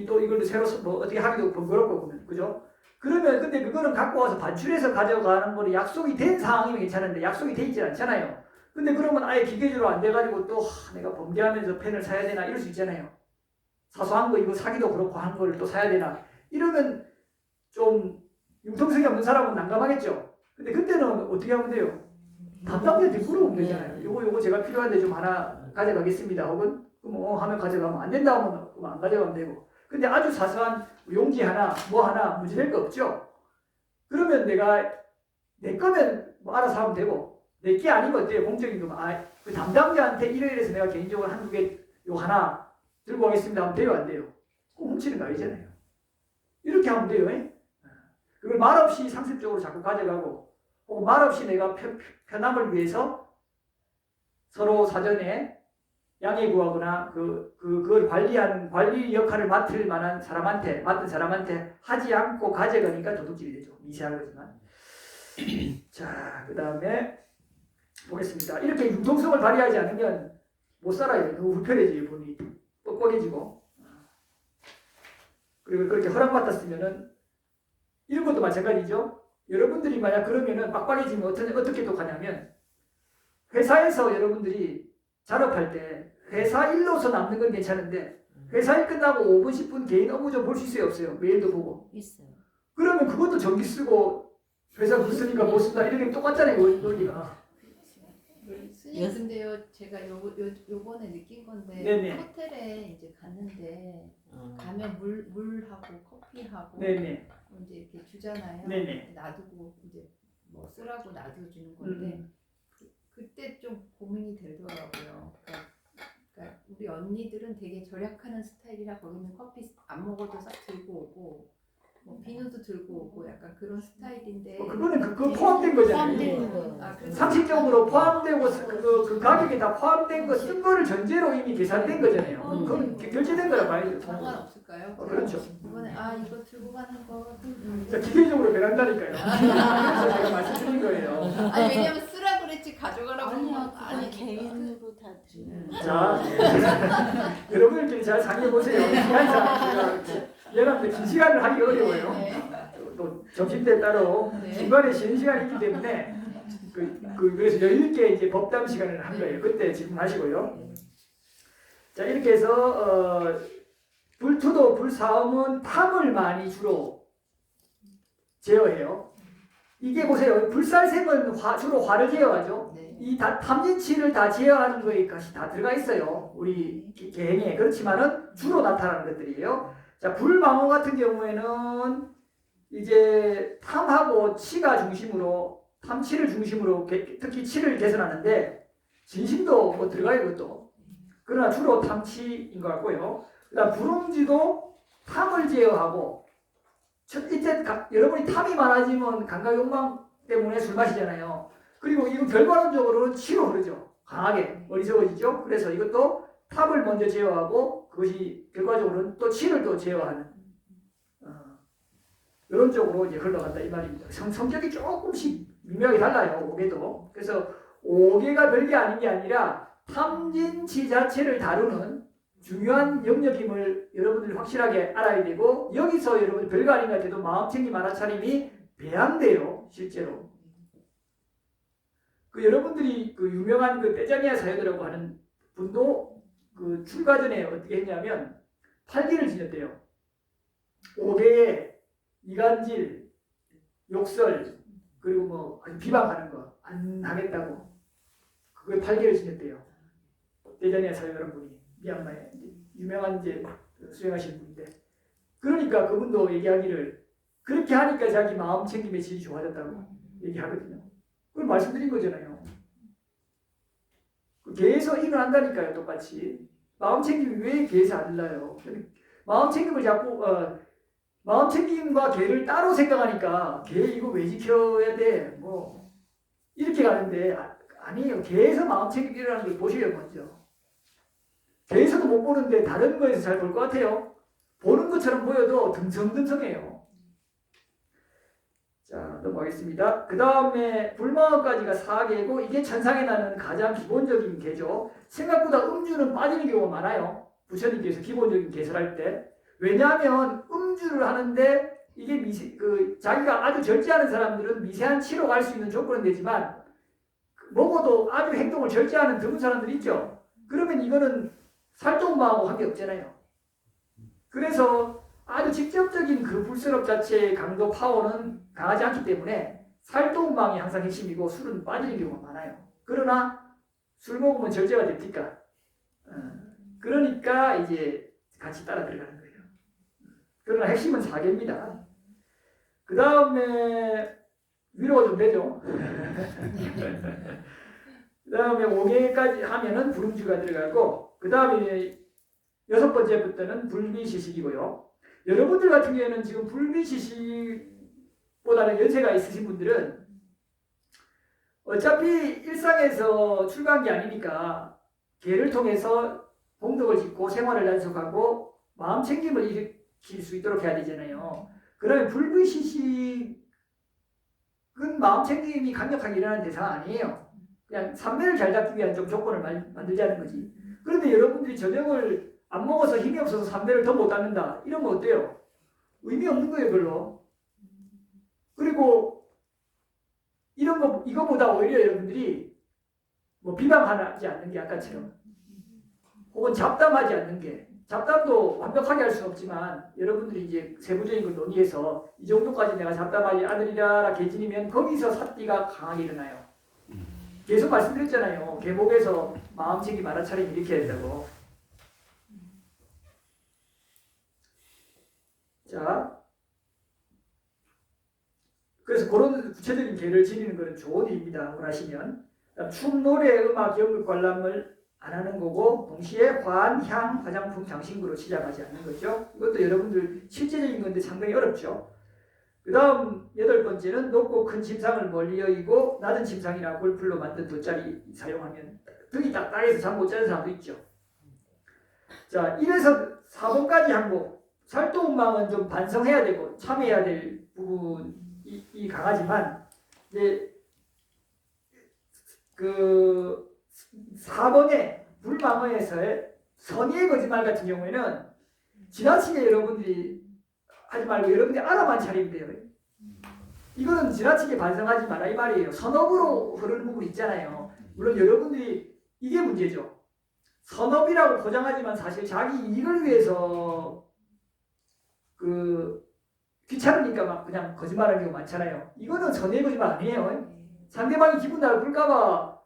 또 이걸 새로 뭐 어떻게 하기도 번거롭고 보면 그죠? 그러면 근데 그거는 갖고 와서 반출해서 가져가는 거는 약속이 된 상황이면 괜찮은데 약속이 돼 있지 않잖아요. 근데 그러면 아예 기계적으로 안 돼가지고 또 내가 범죄하면서 펜을 사야 되나 이럴 수 있잖아요. 사소한 거 이거 사기도 그렇고 한 거를 또 사야 되나 이러면 좀 융통성이 없는 사람은 난감하겠죠. 근데 그때는 어떻게 하면 돼요? 담당자한테 물어보면 되잖아요. 요거 제가 필요한데 좀 하나 가져가겠습니다. 혹은 하면 가져가면 안 된다 하면 안 가져가면 되고. 근데 아주 사소한 용기 하나 뭐 하나 문제될 거 없죠. 그러면 내가 내 거면 뭐 알아서 하면 되고 내 게 아니면 어때요? 공적인 거면 그 담당자한테 이래서 내가 개인적으로 한두 개 요 하나 들고 가겠습니다 하면 돼요? 안 돼요? 그거 훔치는 거 아니잖아요. 이렇게 하면 돼요. 그걸 말없이 상습적으로 자꾸 가져가고 혹은 말없이 내가 편함을 위해서 서로 사전에 양해 구하거나 그걸 관리하는 관리 역할을 맡은 사람한테 하지 않고 가져가니까 도둑질이 되죠. 미세한 거지만. 자, 그 다음에 보겠습니다. 이렇게 융통성을 발휘하지 않으면 못 살아요. 너무 불편해져요. 몸이 뻑뻑해지고. 그리고 그렇게 허락받았으면은 이런 것도 마찬가지죠. 여러분들이 만약 그러면은 빡빡해지면 어떻게 또 가냐면 회사에서 여러분들이 작업할 때 회사 일로서 남는 건 괜찮은데 회사 일 끝나고 5분 10분 개인 업무 좀 볼 수 있어요? 없어요? 메일도 보고 있어요. 그러면 그것도 전기 쓰고 회사 못 쓰니까 못 쓴다 이렇게 똑같잖아요. 논리가. 스님 근데요 제가 요번에 느낀 건데 네네. 호텔에 이제 갔는데 가면 물하고 커피하고 네네. 이제 이렇게 주잖아요. 네네. 놔두고 이제 뭐 쓰라고 놔둬주는 건데 그때 좀 고민이 되더라고요. 그러니까 그러니까 우리 언니들은 되게 절약하는 스타일이라 거기는 커피 안 먹어도 싹 들고 오고 뭐 비누도 들고 오고 약간 그런 스타일인데 그거는 그거 포함된 거잖아요. 포함되는 거. 아, 그래서 상식적으로 포함되고 그 가격에 다 포함된 거 쓴 거를 전제로 이미 계산된 거잖아요. 그건 결제된 거라 봐야죠. 상관없을까요? 그렇죠. 이번에 이거 들고 가는 거 자, 기계적으로 변한다니까요. 그래서 제가 말씀드린 거예요. 아니 왜냐면 쓰라 그랬지 가져가라고 아니야, 하면 그건 아니 개인으로 다 드리는 거. 자, 여러분들끼리 잘 상의해 보세요. 시간상 여러분들 긴 시간을 하기 어려워요. 또 점심 때 따로 네. 중간에 쉬는 시간이 있기 때문에 그래서 여유 있게 이제 법담 시간을 한 거예요. 그때 질문하시고요. 자, 이렇게 해서 불투도 불사음은 탐을 많이 주로 제어해요. 이게 보세요. 불살생은 주로 화를 제어하죠. 네. 이 탐진치를 다 제어하는 거에 것이 다 들어가 있어요. 우리 계행에. 그렇지만은 주로 나타나는 것들이에요. 자, 불망호 같은 경우에는 이제 탐하고 치가 중심으로 탐치를 중심으로 특히 치를 개선하는데 진심도 뭐 들어가요, 그것도. 그러나 주로 탐치인 것 같고요. 그다음 불음지도 탐을 제어하고 이때 여러분이 탐이 많아지면 감각 욕망 때문에 술 마시잖아요. 그리고 이거 결과론적으로는 치로 흐르죠. 강하게 어리석어지죠. 그래서 이것도 탑을 먼저 제어하고 그것이 결과적으로는 또 치를 또 제어하는 이런 쪽으로 이제 흘러간다 이 말입니다. 성격이 조금씩 미묘하게 달라요. 오개도. 그래서 오개가 별게 아닌 게 아니라 탐진치 자체를 다루는 중요한 영역임을 여러분들이 확실하게 알아야 되고 여기서 여러분 별거 아닌 것 같아도 마음챙김 알아차림이 배양돼요. 실제로. 그 여러분들이 그 유명한 그 떼자니아 사유들이라고 하는 분도 그 출가 전에 어떻게 했냐면 팔기를 지녔대요. 오개에 이간질, 욕설, 그리고 뭐 비방하는 거 안 하겠다고 그걸 팔기를 지냈대요. 떼자니아 사유라는 분이 미얀마에 유명한 이제 수행하신 분인데 그러니까 그분도 얘기하기를 그렇게 하니까 자기 마음 챙김의 질이 좋아졌다고 얘기하거든요. 그걸 말씀드린 거잖아요. 개에서 일을 한다니까요. 똑같이. 마음 챙김이 왜 개에서 안 일나요? 마음 챙김을 자꾸 마음 챙김과 개를 따로 생각하니까 개 이거 왜 지켜야 돼? 뭐 이렇게 가는데 아니에요. 개에서 마음 챙김이 일어나는 걸 보셔요. 먼저. 개에서도 못 보는데 다른 거에서 잘 볼 것 같아요. 보는 것처럼 보여도 듬성듬성해요. 자, 넘어가겠습니다. 그 다음에 불마음까지가 4개고 이게 천상에 나는 가장 기본적인 개죠. 생각보다 음주는 빠지는 경우가 많아요. 부처님께서 기본적인 개설할 때. 왜냐하면 음주를 하는데 이게 자기가 아주 절제하는 사람들은 미세한 치로 갈 수 있는 조건은 되지만 먹어도 아주 행동을 절제하는 드문 사람들 있죠. 그러면 이거는 살동마하고 관계없잖아요. 그래서 아주 직접적인 그 불세력 자체의 강도 파워는 강하지 않기 때문에 살동망이 항상 핵심이고 술은 빠지는 경우가 많아요. 그러나 술 먹으면 절제가 됩니까? 그러니까 이제 같이 따라 들어가는 거예요. 그러나 핵심은 4개입니다. 그 다음에 위로가 좀 되죠. 그 다음에 5개까지 하면은 불음주가 들어가고 그 다음에 6번째부터는 불미시식이고요. 여러분들 같은 경우에는 지금 불미시식보다는 연세가 있으신 분들은 어차피 일상에서 출가한 게 아니니까 개를 통해서 공덕을 짓고 생활을 단속하고 마음 챙김을 일으킬 수 있도록 해야 되잖아요. 그러면 불미시식은 마음 챙김이 강력하게 일어나는 대상 아니에요. 그냥 삼매를 잘 잡기 위한 좀 조건을 만들자는 거지. 그런데 여러분들이 저녁을 안 먹어서 힘이 없어서 삼매를 더 못 닦는다. 이러면 어때요? 의미 없는 거예요, 별로. 그리고 이거보다 오히려 여러분들이 뭐 비방하지 않는 게 아까처럼 혹은 잡담하지 않는 게 잡담도 완벽하게 할 수는 없지만 여러분들이 이제 세부적인 걸 논의해서 이 정도까지 내가 잡담하지 않으리라 개진이면 거기서 삿띠가 강하게 일어나요. 계속 말씀드렸잖아요. 계목에서 마음챙김 알아차림 이렇게 된다고. 자, 그래서 그런 구체적인 계를 지니는 것은 좋은 일입니다. 원하시면 춤, 노래, 음악, 연극, 관람을 안 하는 거고 동시에 환, 향, 화장품, 장신구로 시작하지 않는 거죠. 이것도 여러분들 실제적인 건데 상당히 어렵죠. 그 다음 8번째는 높고 큰 침상을 멀리 여의고 낮은 침상이나 골풀로 만든 돗자리 사용하면 등이 딱딱해서 잠 못 자는 사람도 있죠. 자, 1에서 4번까지 항목 살도음망은 좀 반성해야 되고 참여해야 될 부분이 강하지만 이제 그 4번의 불망어에서의 선의의 거짓말 같은 경우에는 지나치게 여러분들이 하지 말고 여러분들이 알아만 차리면 돼요. 이거는 지나치게 반성하지 마라 이 말이에요. 선업으로 흐르는 부분 있잖아요. 물론 여러분들이 이게 문제죠. 선업이라고 포장하지만 사실 자기 이익을 위해서 그 귀찮으니까 막 그냥 거짓말하는 경우 많잖아요. 이거는 선의의 거짓말 아니에요. 상대방이 기분 나쁠까봐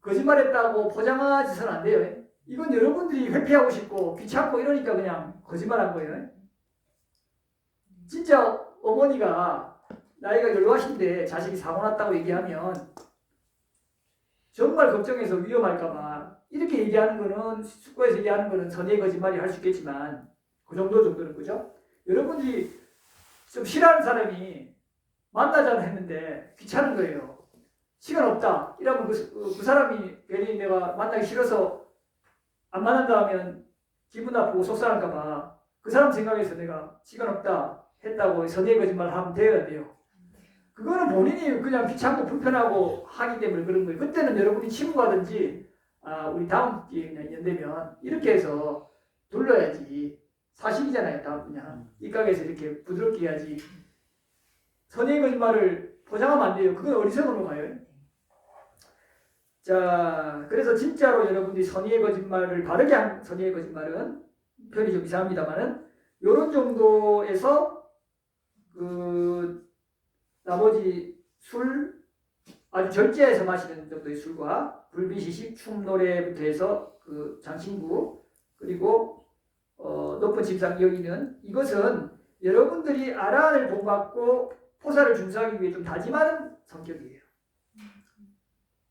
거짓말했다고 포장하지는 안 돼요. 이건 여러분들이 회피하고 싶고 귀찮고 이러니까 그냥 거짓말한 거예요. 진짜 어머니가 나이가 연로하신데 자식이 사고 났다고 얘기하면 정말 걱정해서 위험할까봐 이렇게 얘기하는 거는 숙고에서 얘기하는 거는 선의의 거짓말이 할 수 있겠지만 그 정도는 그죠? 여러분들이 좀 싫어하는 사람이 만나자고 했는데 귀찮은 거예요. 시간 없다. 이러면 그 사람이 괜히 내가 만나기 싫어서 안 만난다 하면 기분 나쁘고 속상할까봐 그 사람 생각해서 내가 시간 없다 했다고 선의의 거짓말 하면 돼야 돼요. 그거는 본인이 그냥 귀찮고 불편하고 하기 때문에 그런 거예요. 그때는 여러분이 친구하든지 우리 다음 기회에 그냥 연대면 이렇게 해서 돌려야지. 사실이잖아요. 다음 그냥 입각에서 이렇게 부드럽게 해야지. 선의의 거짓말을 포장하면 안 돼요. 그건 어리석음으로 가요. 자, 그래서 진짜로 여러분들이 선의의 거짓말을 바르게 한 선의의 거짓말은 표현이 좀 이상합니다만은 이런 정도에서 그 나머지 술 아주 절제해서 마시는 정도의 술과 불비시식, 춤노래부터 해서 그 장신구 그리고 높은 침상 여기는 이것은 여러분들이 아란을 본받고 포사를 준수하기 위해 좀 다짐하는 성격이에요.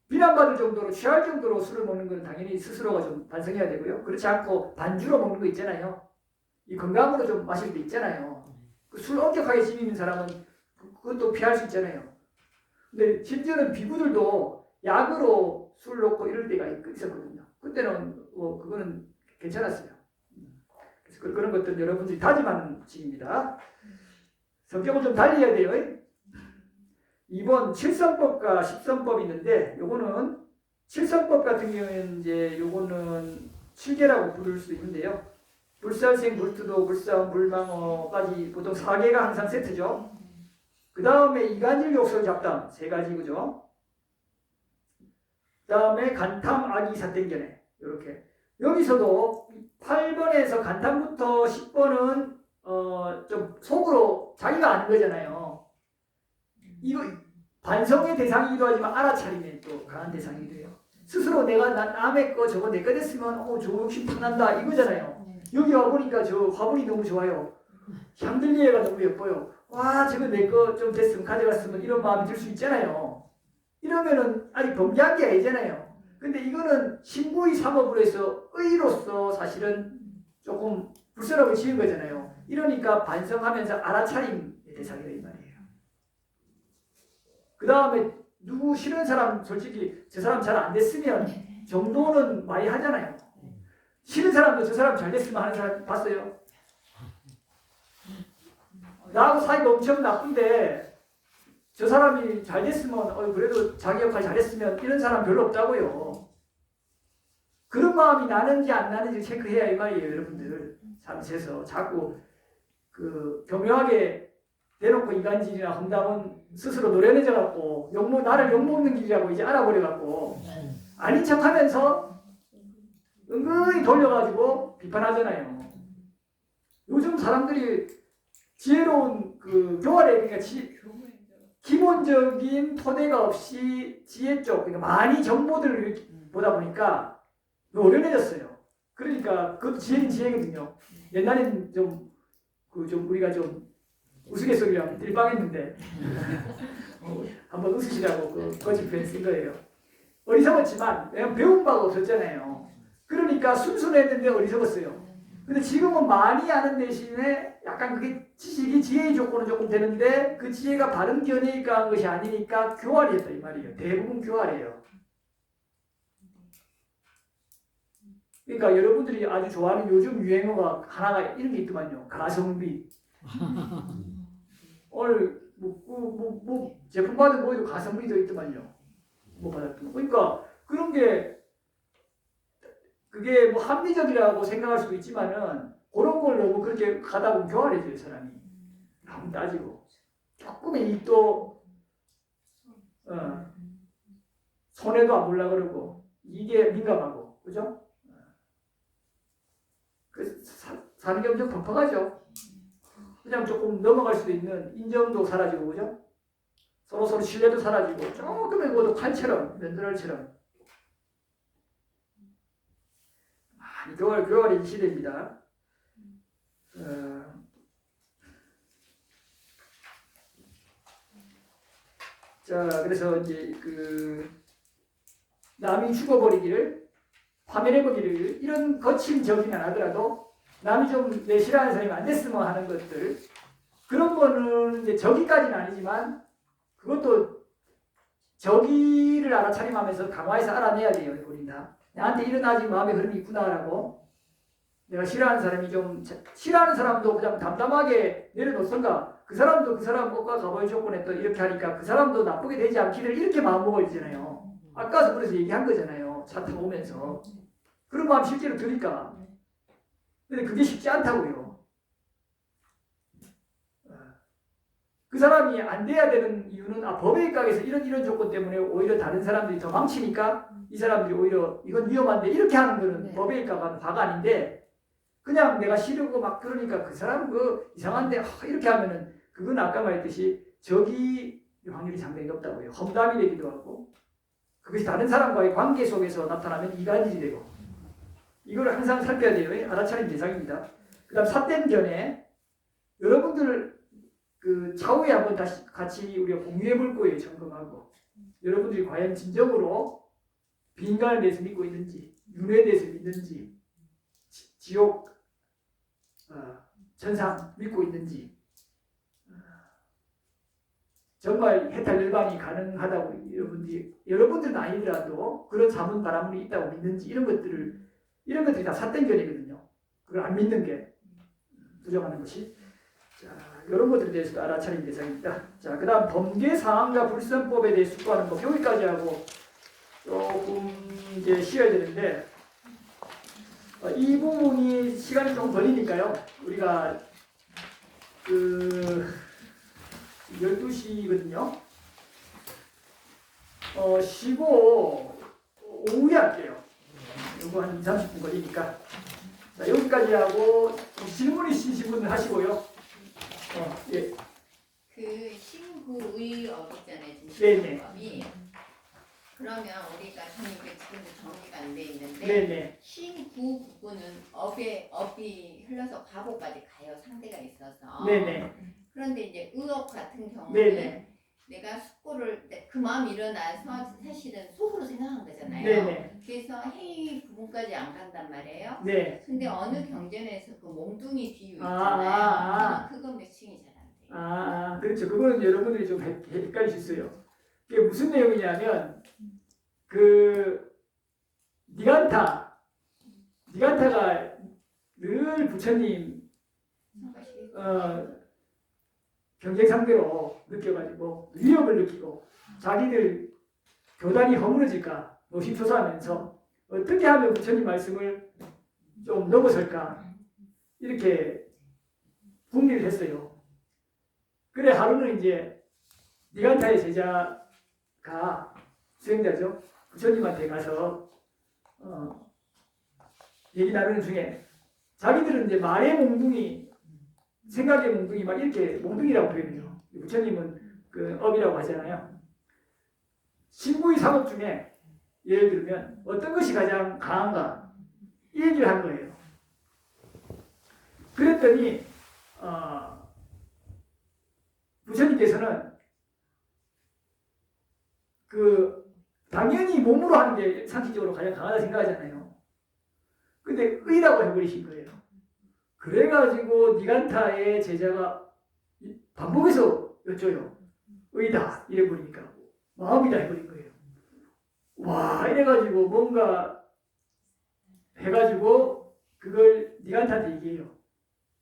비난받을 정도로 취할 정도로 술을 먹는 건 당연히 스스로가 좀 반성해야 되고요. 그렇지 않고 반주로 먹는 거 있잖아요. 이 건강으로 좀 마실 때 있잖아요. 그 술 엄격하게 지니는 사람은 그것도 피할 수 있잖아요. 근데 심지어는 비구들도 약으로 술 놓고 이럴 때가 있었거든요. 그때는 그거는 괜찮았어요. 그래서 그런 것들 여러분들이 다짐하는 식입니다. 성격을 좀 달리해야 돼요. 2번 7선법과 10선법이 있는데 요거는 7선법 같은 경우에는 이제 요거는 7개라고 부를 수 있는데요. 불살생, 불투도, 불싸움, 불방어까지 보통 4개가 항상 세트죠. 그 다음에 이간질, 욕설, 잡담 3가지 그죠. 그 다음에 간탐, 악의, 사땡견해 이렇게. 여기서도 8번에서 간탐부터 10번은 좀 속으로 자기가 아는 거잖아요. 이거 반성의 대상이기도 하지만 알아차리면 또 강한 대상이기도 해요. 스스로 내가 남의 거 저거 내 거 됐으면 저 욕심 푼난다 이거잖아요. 여기 와보니까 저 화분이 너무 좋아요. 샹들리에가 너무 예뻐요. 와 저거 내 거 좀 됐으면 가져갔으면 이런 마음이 들 수 있잖아요. 이러면은 아직 범죄한 게 아니잖아요. 근데 이거는 신고의 삼업으로 해서 의로서 사실은 조금 불편하게 지은 거잖아요. 이러니까 반성하면서 알아차림의 대상이다 이 말이에요. 그 다음에 누구 싫은 사람 솔직히 저 사람 잘 안 됐으면 정도는 많이 하잖아요. 싫은 사람도 저 사람 잘 됐으면 하는 사람 봤어요? 나하고 사이가 엄청 나쁜데 저 사람이 잘 됐으면 그래도 자기 역할 잘했으면 이런 사람 별로 없다고요. 그런 마음이 나는지 안 나는지 체크해야 이 말이에요. 여러분들 잠시해서 자꾸 그 교묘하게 대놓고 이간질이나 험담은 스스로 노련해져갖고 나를 욕먹는 길이라고 이제 알아버려갖고 아닌 척하면서 은근히 돌려가지고 비판하잖아요. 요즘 사람들이 지혜로운 그 교활에 그러니까 기본적인 토대가 없이 지혜 쪽 그러니까 많이 정보들을 보다 보니까 노련해졌어요. 그러니까 그것도 지혜거든요. 옛날에는 좀 우리가 좀 우스갯소리랑 딜빵했는데 한번 웃으시라고 그 거짓 표현 쓴 거예요. 어리석었지만 왜냐면 배운 바가 없었잖아요. 그러니까 순순했는데 어리석었어요. 근데 지금은 많이 아는 대신에 약간 그게 지식이 지혜의 조건은 조금 되는데 그 지혜가 바른 견해에 가한 것이 아니니까 교활이었다 이 말이에요. 대부분 교활이에요. 그러니까 여러분들이 아주 좋아하는 요즘 유행어가 하나가 이런 게 있더만요. 가성비. 오늘 뭐 제품 받은 뭐에도 가성비도 있더만요. 뭐 받았던. 그러니까 그런 게 그게 뭐 합리적이라고 생각할 수도 있지만은 그런 걸 너무 그렇게 가다 보면 교활해져요 사람이. 너무 따지고 조금의 이익도 손해도 안 보려 그러고 이게 민감하고 그죠? 그래서 사는 게 엄청 퍽퍽하죠. 그냥 조금 넘어갈 수도 있는 인정도 사라지고 그죠? 서로 신뢰도 사라지고 조금의 것도 칼처럼 면도날처럼 많이 교활이 시대입니다. 자 그래서 이제 그 남이 죽어버리기를 파멸해버리기를 이런 거친 적이는 안 하더라도 남이 좀 내 싫어하는 사람이 안 됐으면 하는 것들 그런 거는 이제 적이까지는 아니지만 그것도 적의를 알아차림하면서 강화해서 알아내야 돼요. 우리 다 나한테 이런 아직 마음의 흐름이 있구나라고 내가 싫어하는 사람이 좀 싫어하는 사람도 그냥 담담하게 내려놓던가 그 사람도 그 사람 것과 가보의 조건에 또 이렇게 하니까 그 사람도 나쁘게 되지 않기를 이렇게 마음먹어지잖아요. 아까도 그래서 얘기한 거잖아요. 차 타고 오면서 그런 마음 실제로 드니까 근데 그게 쉽지 않다고요. 그 사람이 안 돼야 되는 이유는 법에 입각해서 이런 조건 때문에 오히려 다른 사람들이 더 망치니까 이 사람들이 오히려 이건 위험한데 이렇게 하는 거는 법에 입각하는 바가 아닌데 그냥 내가 싫고 막 그러니까 그 사람 그 이상한데 이렇게 하면은 그건 아까 말했듯이 적이 확률이 상당히 높다고요. 험담이 되기도 하고 그것이 다른 사람과의 관계 속에서 나타나면 이간질이 되고 이걸 항상 살펴야 돼요. 알아차림 대상입니다. 그 다음 삿된 견해 여러분들 그 차후에 한번 다시 같이 우리가 공유해 볼 거예요. 점검하고 여러분들이 과연 진정으로 비인간에 대해서 믿고 있는지 윤회에 대해서 믿는지 지옥 천상 믿고 있는지 정말 해탈 열반이 가능하다고 여러분들은 아니더라도 그런 자문 바람이 있다고 믿는지 이런 것들이 다 삿된 견해거든요. 그걸 안 믿는 게 부정하는 것이. 자, 이런 것들에 대해서도 알아차림 대상입니다. 자, 그 다음 범계 상황과 불선법에 대해 숙고하는 법 여기까지 하고 조금 이제 쉬어야 되는데 이 부분이 시간이 좀 걸리니까요. 우리가 그 12시거든요. 쉬고 오후에 할게요. 이거 한 20-30분 걸리니까. 자, 여기까지 하고 질문 있으신 분들 하시고요. 예. 그 신구의업 있잖아요. 네네. 신구의업이 그러면 우리가 이게 지금도 정리가 안 돼 있는데 네네. 신구 부분은 업이 흘러서 과거까지 가요. 상대가 있어서. 네네. 그런데 이제 의업 같은 경우는 네네. 내가 숙고를 그 마음이 일어나서 사실은 속으로 생각한 거잖아요. 네네. 그래서 해이 부분까지 안 간단 말이에요. 네. 근데 어느 경전에서 그 몽둥이 비유 아. 있잖아요. 그건 매칭이 잘 안 돼요. 그렇죠. 그거는 여러분들이 좀 헷갈리실 수 있어요. 이게 무슨 내용이냐면 그 니간타가 늘 부처님 경쟁 상대로 느껴가지고 위협을 느끼고 자기들 교단이 허물어질까 노심초사하면서 어떻게 하면 부처님 말씀을 좀 넘어설까 이렇게 궁리를 했어요. 그래 하루는 이제 니간타의 제자가 수행자죠. 부처님한테 가서 얘기 나누는 중에 자기들은 이제 말의 몽둥이 생각의 몽둥이 막 이렇게 몽둥이라고 표현해요. 부처님은 그 업이라고 하잖아요. 신구의 상업 중에 예를 들면 어떤 것이 가장 강한가 이 얘기를 한 거예요. 그랬더니 부처님께서는 그 당연히 몸으로 하는 게 상식적으로 가장 강하다 생각하잖아요. 근데 의라고 해버리신 거예요. 그래가지고 니간타의 제자가 반복해서 여쭤요. 의다 이래버리니까 마음이다 해버린 거예요. 와 이래가지고 뭔가 해가지고 그걸 니간타한테 얘기해요.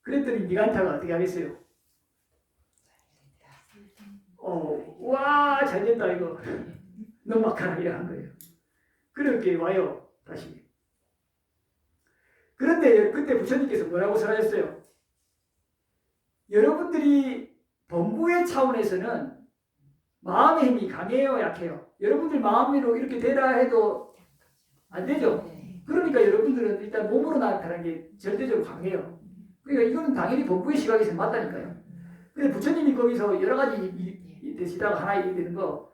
그랬더니 니간타가 어떻게 하겠어요? 와 잘됐다 이거. 너무 막하게 한 거예요. 그렇게 와요 다시. 그런데 그때 부처님께서 뭐라고 설하셨어요? 여러분들이 범부의 차원에서는 마음의 힘이 강해요, 약해요? 여러분들 마음으로 이렇게 되라 해도 안 되죠? 그러니까 여러분들은 일단 몸으로 나타나는 게 절대적으로 강해요. 그러니까 이거는 당연히 범부의 시각에서 맞다니까요. 근데 부처님이 거기서 여러 가지 되시다가 하나 얘기되는 거,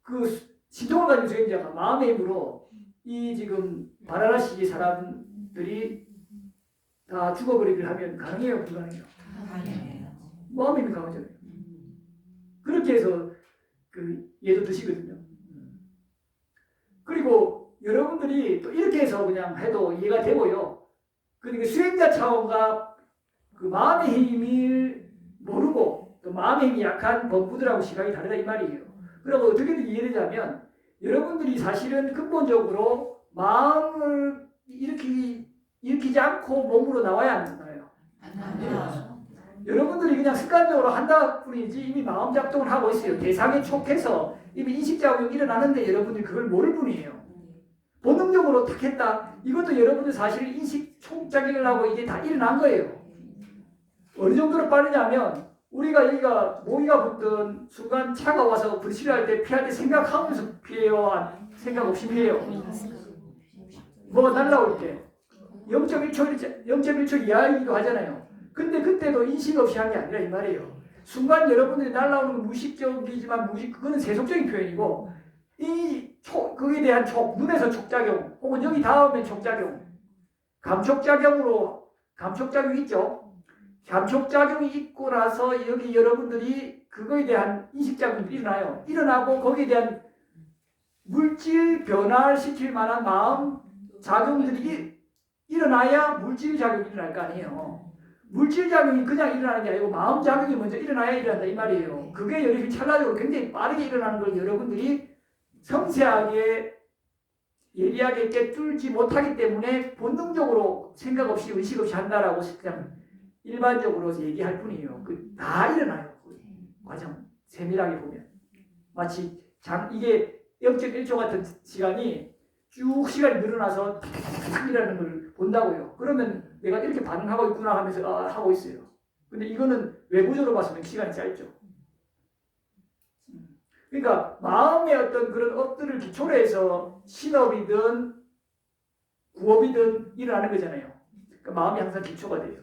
그 신통을 가진 수행자가 마음의 힘으로 이 지금 바라나시 사람들이 다 죽어버리기를 하면 가능해요, 불가능해요? 마음의 힘이 강하잖아요. 그렇게 해서 그 예도 드시거든요. 그리고 여러분들이 또 이렇게 해서 그냥 해도 이해가 되고요. 그러니까 수행자 차원과 그 마음의 힘을 모르고 또 마음의 힘이 약한 범부들하고 시각이 다르다 이 말이에요. 그리고 어떻게든 이해되자면 여러분들이 사실은 근본적으로 마음을 일으키지 않고 몸으로 나와야 안 나와요. 여러분들이 그냥 습관적으로 한다 뿐이지 이미 마음 작동을 하고 있어요. 대상에 촉해서 이미 인식작용이 일어나는데 여러분들이 그걸 모를 뿐이에요. 본능적으로 탁 했다. 이것도 여러분들 사실 인식 촉작용을 하고 이게 다 일어난 거예요. 어느 정도로 빠르냐면 우리가 여기가 모기가 붙던 순간 차가 와서 불씨를 할 때 피할 때 생각하면서 피해요? 생각 없이 피해요? 뭐가 날라올 때 0.1초 이하이기도 하잖아요. 근데 그때도 인식 없이 한 게 아니라 이 말이에요. 순간 여러분들이 날라오는 건 무의식적이지만 그거는 세속적인 표현이고 그에 대한 눈에서 촉작용 혹은 여기 다음에 촉작용 감촉작용이 있죠. 감촉작용이 있고 나서 여기 여러분들이 그거에 대한 인식작용이 일어나요. 일어나고 거기에 대한 물질 변화를 시킬 만한 마음 작용들이 일어나야 물질 작용이 일어날 거 아니에요. 물질 작용이 그냥 일어나는 게 아니고 마음 작용이 먼저 일어나야 일어난다 이 말이에요. 그게 여러분이 찰나적으로 굉장히 빠르게 일어나는 걸 여러분들이 섬세하게 예리하게 깨뚫지 못하기 때문에 본능적으로 생각 없이 의식 없이 한다라고 그냥 일반적으로 얘기할 뿐이에요. 다 일어나요. 그 과정 세밀하게 보면 마치 이게 0.1초 같은 시간이 쭉 시간이 늘어나서 탁탁탁 일어나는 걸 본다고요. 그러면 내가 이렇게 반응하고 있구나 하면서 하고 있어요. 근데 이거는 외부적으로 봤으면 시간이 짧죠. 그러니까 마음의 어떤 그런 업들을 기초로 해서 신업이든 구업이든 일어나는 거잖아요. 그러니까 마음이 항상 기초가 돼요.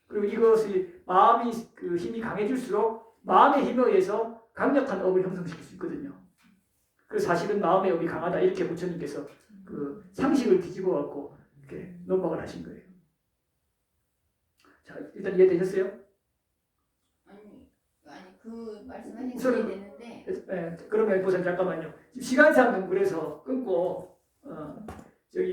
그리고 이것이 마음이 그 힘이 강해질수록 마음의 힘에 의해서 강력한 업을 형성시킬 수 있거든요. 그래서 사실은 마음의 업이 강하다 이렇게 부처님께서 그 상식을 뒤집어 갖고 이렇게 논박을 하신 거예요. 자 일단 이해되셨어요? 아니 그 말씀하신 게 우선은- 이해되는데 네, 그러면 보세요 잠깐만요. 시간상 그래서 끊고 저기